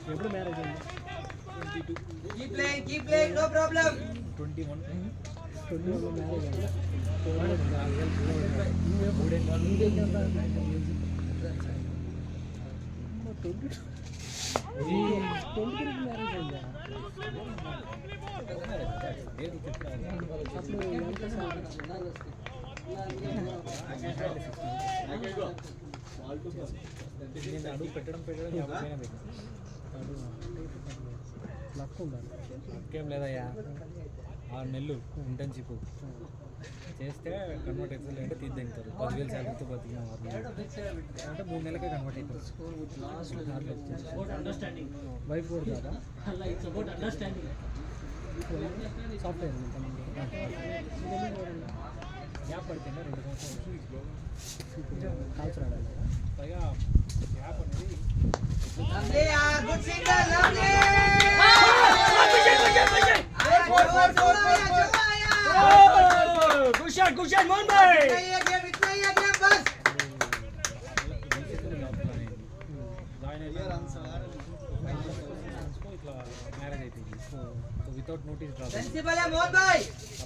ఎప్పుడు మ్యారేజ్ అయింది? 21 మ్యారేజ్ అయింది. అడుగు పెట్టడం లక్ ఉండాలి. ఇంకేం లేదయ్యా 6 నెలలు ఇంటర్న్షిప్ చేస్తే కన్వర్ట్ అవుతుంది, అంటే తీద్దాంటారు 10,000 శాలరీతో బతికిన 6 నెలలు అంటే 3 నెలలకే కన్వర్ట్ అవుతుంది. వైఫ్ కూడా కాదా సాఫ్ట్వేర్ గ్యాప్ పడిపోయిందా 2 సంవత్సరాలు కాల్స్ రావాలి కదా, పైగా గ్యాప్ అనేది గుడ్ షాట్ మోహన్ భాయ్. ఇట్లా మ్యారేజ్ అయిపోయింది. So without notice drop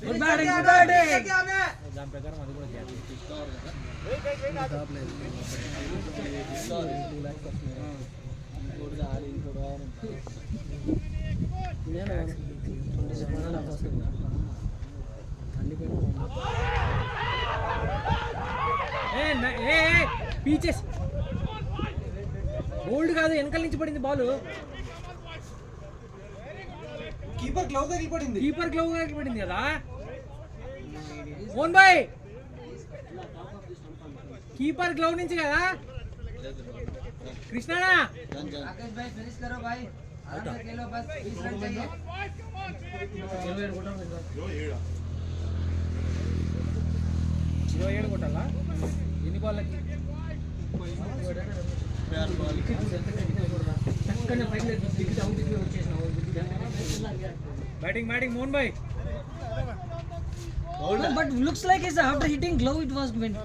good batting, good batting. దాని ప్రకారం అది కూడా గ్యాప్ పీచెస్ బోల్డ్ కాదు, వెనకాల నుంచి పడింది బాల్. కీపర్ గ్లౌ తగిలి పడింది. కీపర్ గ్లౌ పడింది కదా మోహన్ భాయ్, కీపర్ గ్లౌ నుంచి కదా కృష్ణనా. ఏడు కొట్టాలా ఎన్ని బాళ్ళకి? Batting Mohan bhai. But looks like it's after hitting glove it was went.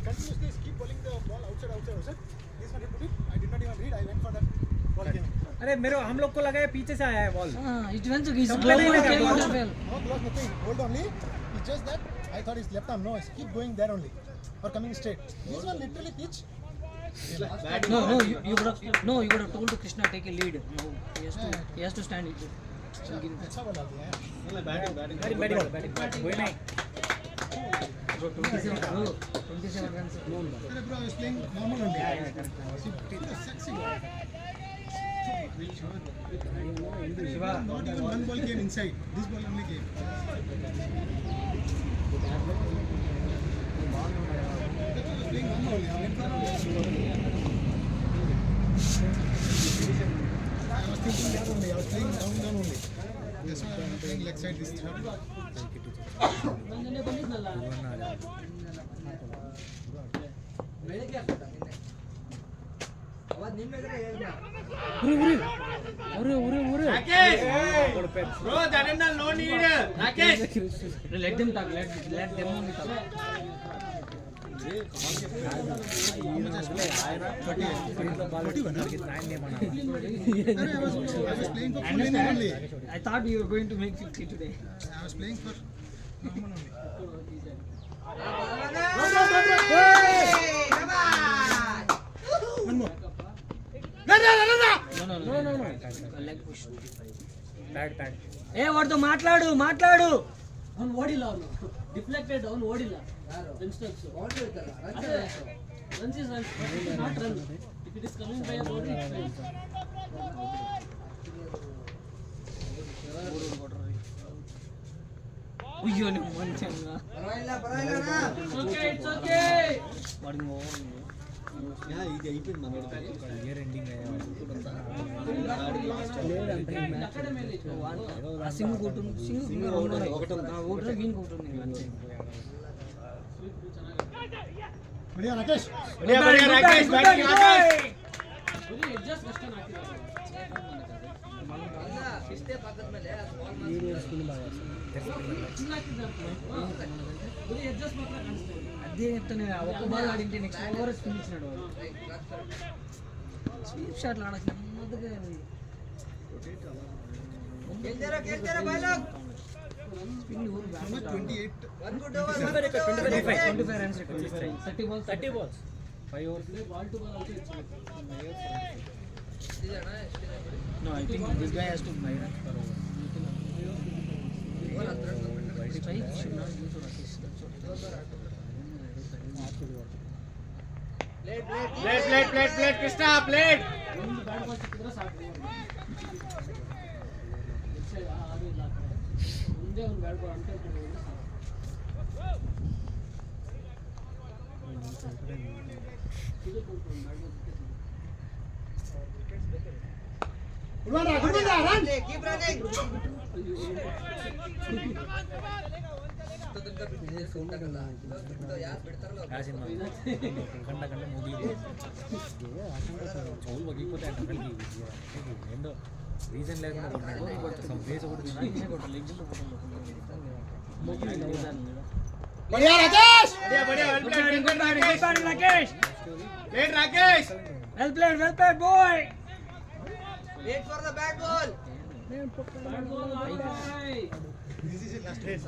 Continuously keep bowling the ball outside. This one he put it. I did not even read. I went for that ball came. अरे मेरे हम लोग को लगा है पीछे से आया है ball. It went to his glove and came out as well. No glove, nothing. Hold only. It's just that I thought it's left arm. No, it's keep going there only or coming straight. This one literally pitch. No, you would have told to Krishna take a lead. No, he has to stand it. अच्छा बोला दिया है. Batting कोई नहीं. 27 runs. अरे bro, I was playing normal only. Sexy ball. Not even one ball came inside. This ball only came. I was playing normal only. I was thinking that only. I was playing down only. That's why I was playing leg side this third. Let them talk. Let them only talk. I was playing for full inning only. I thought you were going to make 50 today. I was playing for normal only. One more. No. Leg push. Bat ఏ వాడితో మాట్లాడు. ಅವ್ನು ಓಡಿಲ್ಲ, ಅವನು deflected, ಅವನು ಓಡಿಲ್ಲ. Run steps runs is not run. If it is coming by a boundary it's run. అయ్యో నీ మంచంగా ఇట్స్ ఓకే. వాడికి ఓవర్ इयर एंडिंग है అకాడమీలో సింగ్ కొట్టుంది వీన్ కొట్టుంది అంతే. बढ़िया राकेश. ಅಡ್ಜಸ್ಟ್ ಕಷ್ಟ ಹಾಕಿದ್ದಾರೆ. ಇಷ್ಟೇ ಪಕ್ಕದ ಮೇಲೆ ಅಡ್ಜಸ್ಟ್ ಮಾತ್ರ ಕಾಣಿಸ್ತಾ ಇದೆ. అదే చెప్తాను, ఒక్క బాల్ ఆడింటే నెక్స్ట్ ఓవర్ స్పిన్ ఇచ్చినాడు వాడు. స్వీప్ షాట్లు ఆడక నెమ్మదిగా spin 28. 25 runs 30 balls 5 overs ball to ball out ಇತ್ತು. No, I think this guy has to buy runs per over. Strike should not go to Rakesh. That's what plate Krishna plate. ಒಂದು bat ball ಸಿಕ್ಕಿದ್ರೆ ಸಾಕು. ಅದು ಇಲ್ಲ ಆ ಕಡೆ. ಮುಂದೆ ಒಂದು ಬ್ಯಾಟ್ ಬಾಲ್ ಅಂತ Keep running. చౌలు పగిలిపోతే ఏందో రీజన్ లేకుండా ఫేస్ ఒకటి बढ़िया Rakesh Rakesh well played boy Wait for the back ball. this is his last hit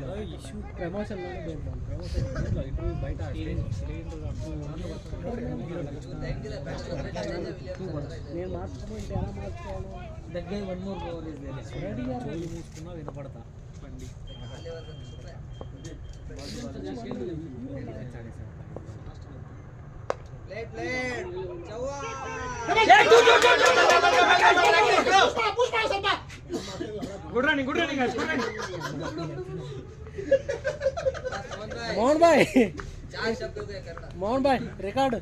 No issue. Promotion బయట నేను మార్చుకుంటే ఎలా మార్చుకోవాలి దగ్గర 1 more over is there. చోలు మూసుకున్నా వినపడతా బండి Play. Chawa. Good running guys, good running. Mohan bhai 4 शब्दों का करना. Mohan bhai record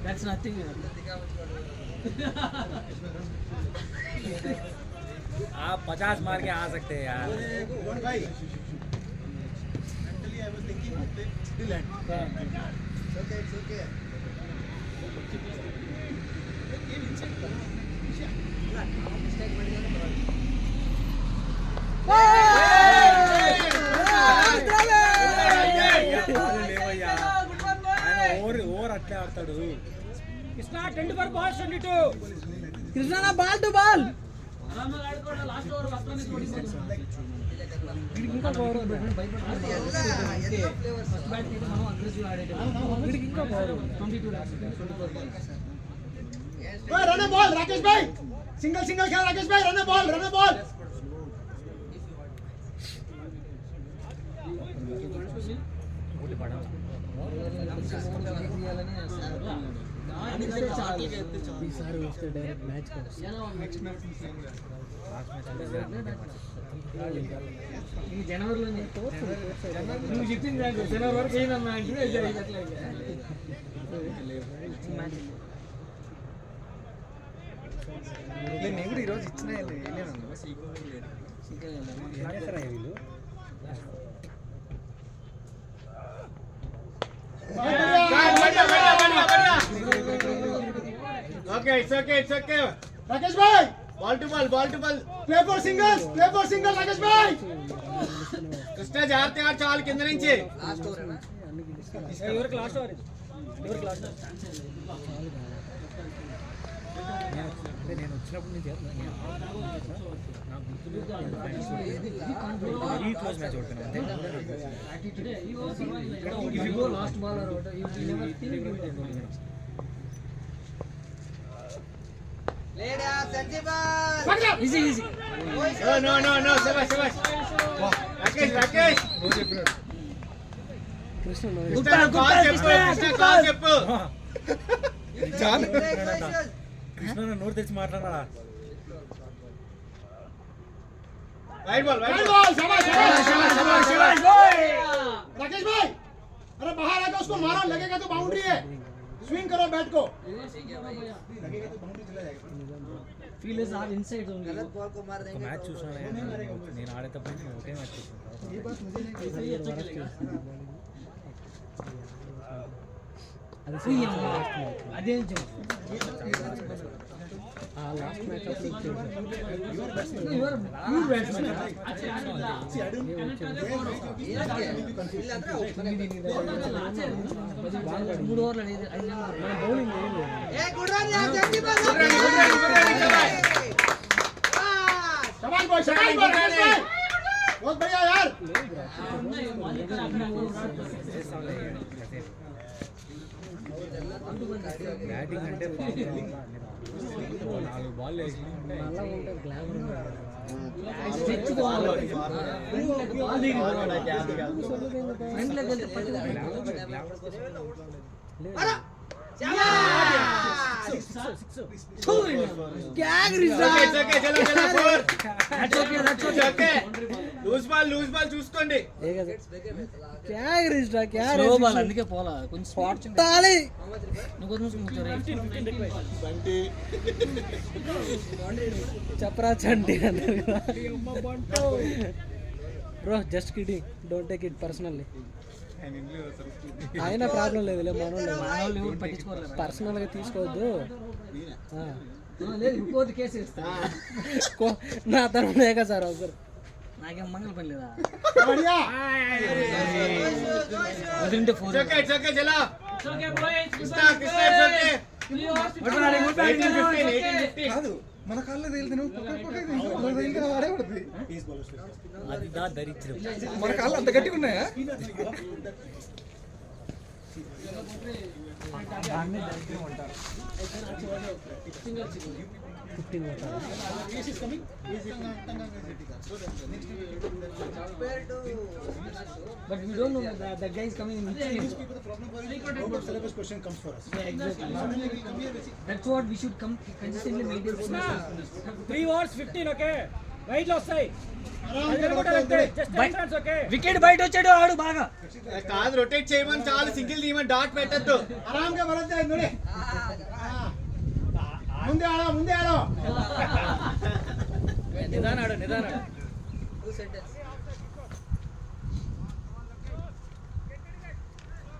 That's nothing. आप 50 मार के आ सकते हैं यार. भाई mentally I was thinking to play still hand it's okay over అట్లే ఆడతాడు. Krishna 24 balls 22. Krishna ball to ball ఆరాంగా ఆడుకోవడం లాస్ట్ ఓవర్ ఫస్ట్ ఇంకా పవర్ ఫస్ట్ బ్యాట్ తీసి మనం అగ్రెసివ్ ఆడేటప్పుడు వీడికి ఇంకా పవర్ 22 లాస్ట్ 24 balls. ओए run ball Rakesh bhai single खेल राकेश भाई रन बॉल ఈసారి వస్తే డైరెక్ట్ మ్యాచ్ ఈ జనవరిలో నువ్వు చెప్పింది నాకు జనవరి వరకు అయిందమ్మా నేను కూడా ఈరోజు ఇచ్చిన Okay, it's okay. राकेश भाई Ball to ball. Play for single Rakesh भाई కృష్ణ జాగ్రత్త ఆడు చాలు కింద నుంచి. Last over है ना. ఎవరికి లాస్ట్ ఓవర్ నేను వచ్చినప్పుడు నుంచి ఈ క్లోజ్ మ్యాచ్ ఓడిపోయినా last ball Lay down, Sanjivan. Easy No, శభాష్. రాకేష్ కృష్ణ కృష్ణ కాల్ చెప్పు. చాలు Break questions. కృష్ణ నోరు తెచ్చి మాట్లాడా. Right ball. शाबाश राकेश भाई अरे बाहर आकर उसको मारो लगेगा तो बाउंड्री है स्विंग करो बैट को लगेगा तो बाउंड्री चला जाएगा ఫీల్డర్స్ ఆర్ ఇన్సైడ్ ఓన్లీ गलत बॉल को मार देंगे. మ్యాచ్ చూసినా నేను ఆడేటప్పుడు నేను ఒకే మ్యాచ్ చూసాను. ये बात मुझे नहीं అదే లాస్ట్ మ్యాచ్ మూడు ఓవర్లు bowling Hey, good run, yaar, Sanjivan. शाबाश बॉय राकेश भाई बहुत बढ़िया यार బ్యాటింగ్ అంటే 4 బాల్ వేసి అలా ఉంటే గ్లామర్ చూసుకోండి. స్లో బాల్ అందుకే పోలా కొంచెం స్పాట్ నువ్వు చెప్పరా Chanti bro just kidding don't take it personally అయినా ప్రాబ్లం లేదులే మనోళ్ళు పర్సనల్గా తీసుకోవద్దు లేదు ఇంకోటి కేసు ఇస్తా. నా తరఫున సార్ ఒకసారి నాకేం మంగళ పని లేదా వదిలింటే ఫోన్ కాదు మన కాళ్ళలో తేలితే వాడే పడుతుంది. అది దా దరిద్రం మన కాళ్ళు అంత గట్టిగా ఉన్నాయా? But we don't know that guy is coming in. Out of syllabus question comes for us. Yeah, exactly. That's what we should come consistently maintain. 3 overs 15, okay? Right లో వస్తాయి. వికెట్ బయట వచ్చాడు ఆడు బాగా కాదు రొటేట్ చేయమని చాలు, సింగిల్ తీయమని డాట్ పెట్టద్దు. ఆరాంగా బరద్దా ఇందులో ముందే ఆడో నిదానాడు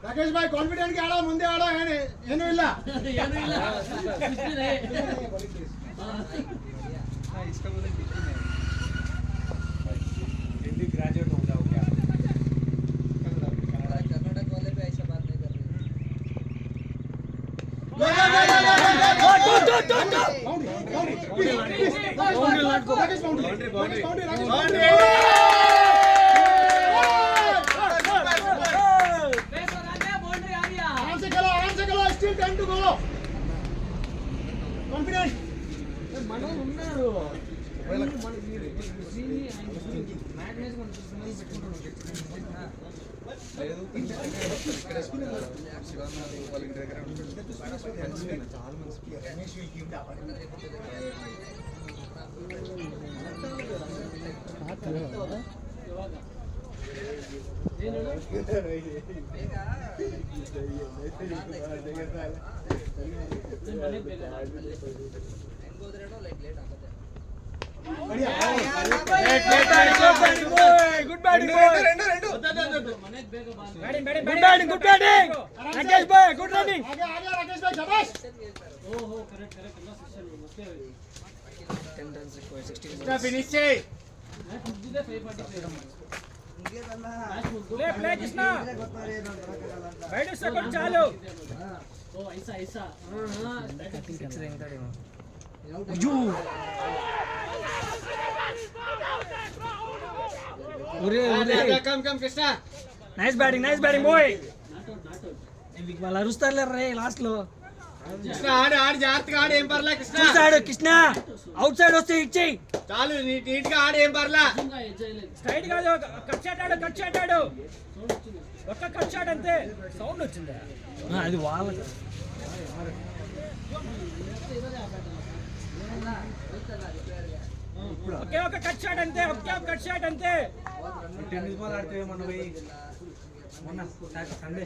రాకేష్ భాయ్ కాన్ఫిడెంట్ గా ఆడో ముందే ఆడో ಏನು ಇಲ್ಲ ग्रेजुएट हो जाओ क्या? कर्नाटक वाले भी ऐसा बात नहीं कर रहे. आराम से खेलो स्टिल 10 to go कॉन्फिडेंट మనోళ్ళు ఉన్నారు good batting Rakesh boy good running आगे राकेश भाई शाबाश ओहो करेक्ट मस्त है. ఫినిష్ చేయి. मैच मुझे 540 ప్లే కృష్ణ బయట సెకండ్ చాలు. ओ ऐसा come Krishna. Nice batting boy not out. వాళ్ళు అరుస్తారులే రే లాస్ట్ లో కృష్ణ ఆడు జాగ్రత్తగా ఆడు, ఏం పర్లా కృష్ణ. చూసాడు కృష్ణ అవుట్ సైడ్ వస్తే ఇచ్చేయి చాలు నీట్ గా ఆడు, ఏం పర్లా. ఇంకా చేయలేదు. స్ట్రైట్ కాదు, కట్ షాట్ ఆడు. ఒక్క కట్ షాట్ అంతే. సౌండ్ వచ్చిందా? అది వాళ్ళ ఒకే ఒక కట్ షాట్ అంతే. టెన్నిస్ బాల్ ఆడితే మొన్న పోయి మొన్న సండే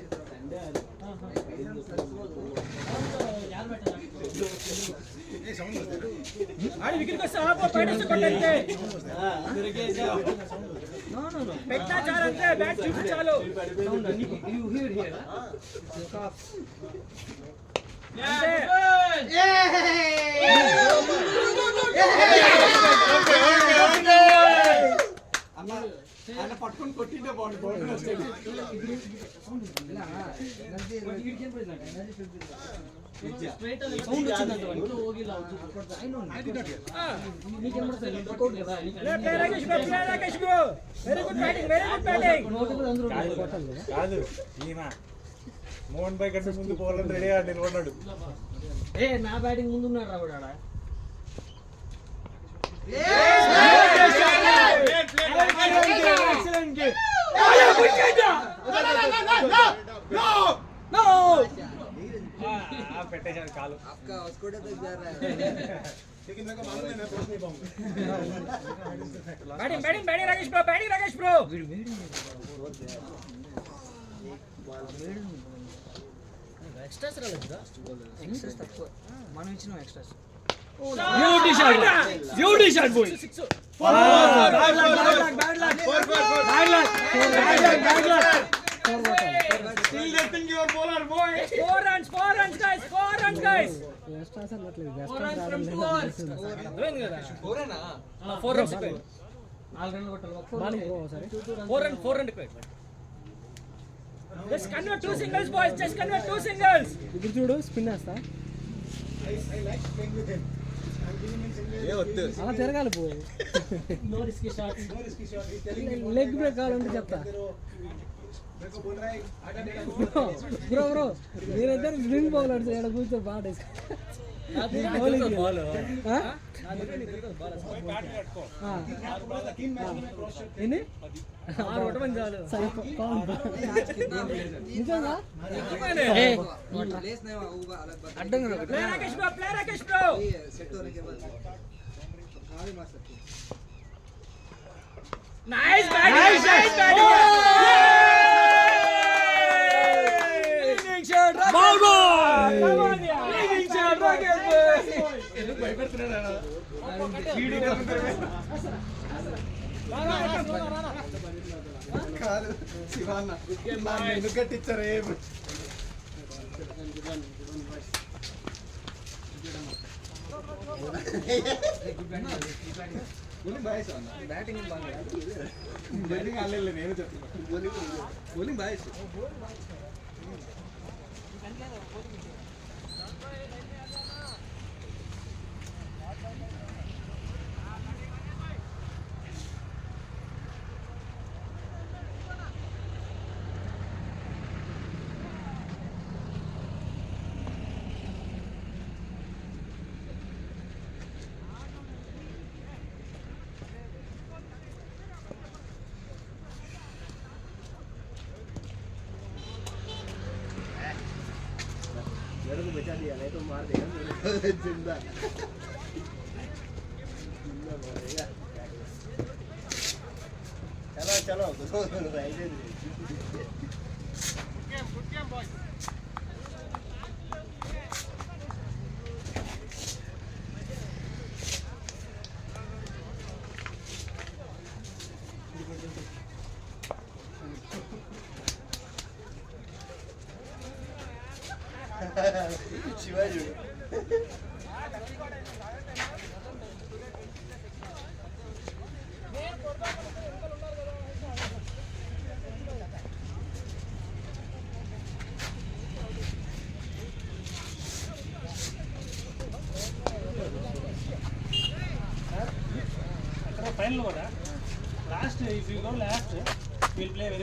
ఆడి వికెట్ వస్తే ఆపు, బయట వస్తే కొట్టంతే. పెట్టా చాలంతే, బ్యాట్ చూసి చాలు. అంతే. ఆయన పట్టుకొని కొట్టింటే బాగుంది. Straight ಅಲ್ಲಿ sound వచ్చిందంತ ಒಂದು ಹೋಗಿಲ್ಲ ಅವ್ನು. Play Rakesh bro. Very good batting. కాదు ఈయన మోహన్ భాయ్ కంటే ముందు పోవాలని రెడీ నిలబడ్డాడు. ఏ నా బ్యాటింగ్ ముందు ఉన్నాడు రావుడు ఆడ. Excellent game. కట్టేశాను కాలు. लेकिन मेरे को मालूम है मैं पहुंच नहीं पाऊंगा. Batting Rakesh bro. ఎక్స్ట్రాస్ రాలేదా? ఎక్స్ట్రాస్ తక్కువ మనం ఇచ్చిన extras. Beauty shot boy. Still they think you are bowler, boy. 4 runs guys. Extras అనట్లేదు. 4 runs from 2 overs. అర్థమైంది కదా? 4 runs. 4 రన్లు కొట్టాలి. బాలింగ్ ఒకసారి 4 run required. Just convert 2 singles boys. Just convert 2 singles. ఇప్పుడు చూడు స్పిన్ వేస్తా. I like playing with him. I'm giving him single. అలా తిరగాలి పో. No risky shots. No risky shot. He's telling me leg break కావాలంటే చెప్తా. मेरे को बोल रहा है आधा डेढ़ బ్రో మీరిద్దరు స్వింగ్ బౌల్ ఆడితే ఇక్కడ కూర్చో బాగా ఎన్ని నిజంగా అడ్డం కదా ఒకటి. Play Rakesh bro. Nice batting. కాదు శివాన్న ఎందుకు కట్టించారు ఏం బ్యాటింగ్ బాగా బౌలింగ్ ఆడలేదు నేను చెప్తున్నా బౌలింగ్ బాగా मेरे को बचा दिया नहीं तो मार देगा जिंदा चलो शिवाजी ఫైనల్ కూడా lost if you go last will play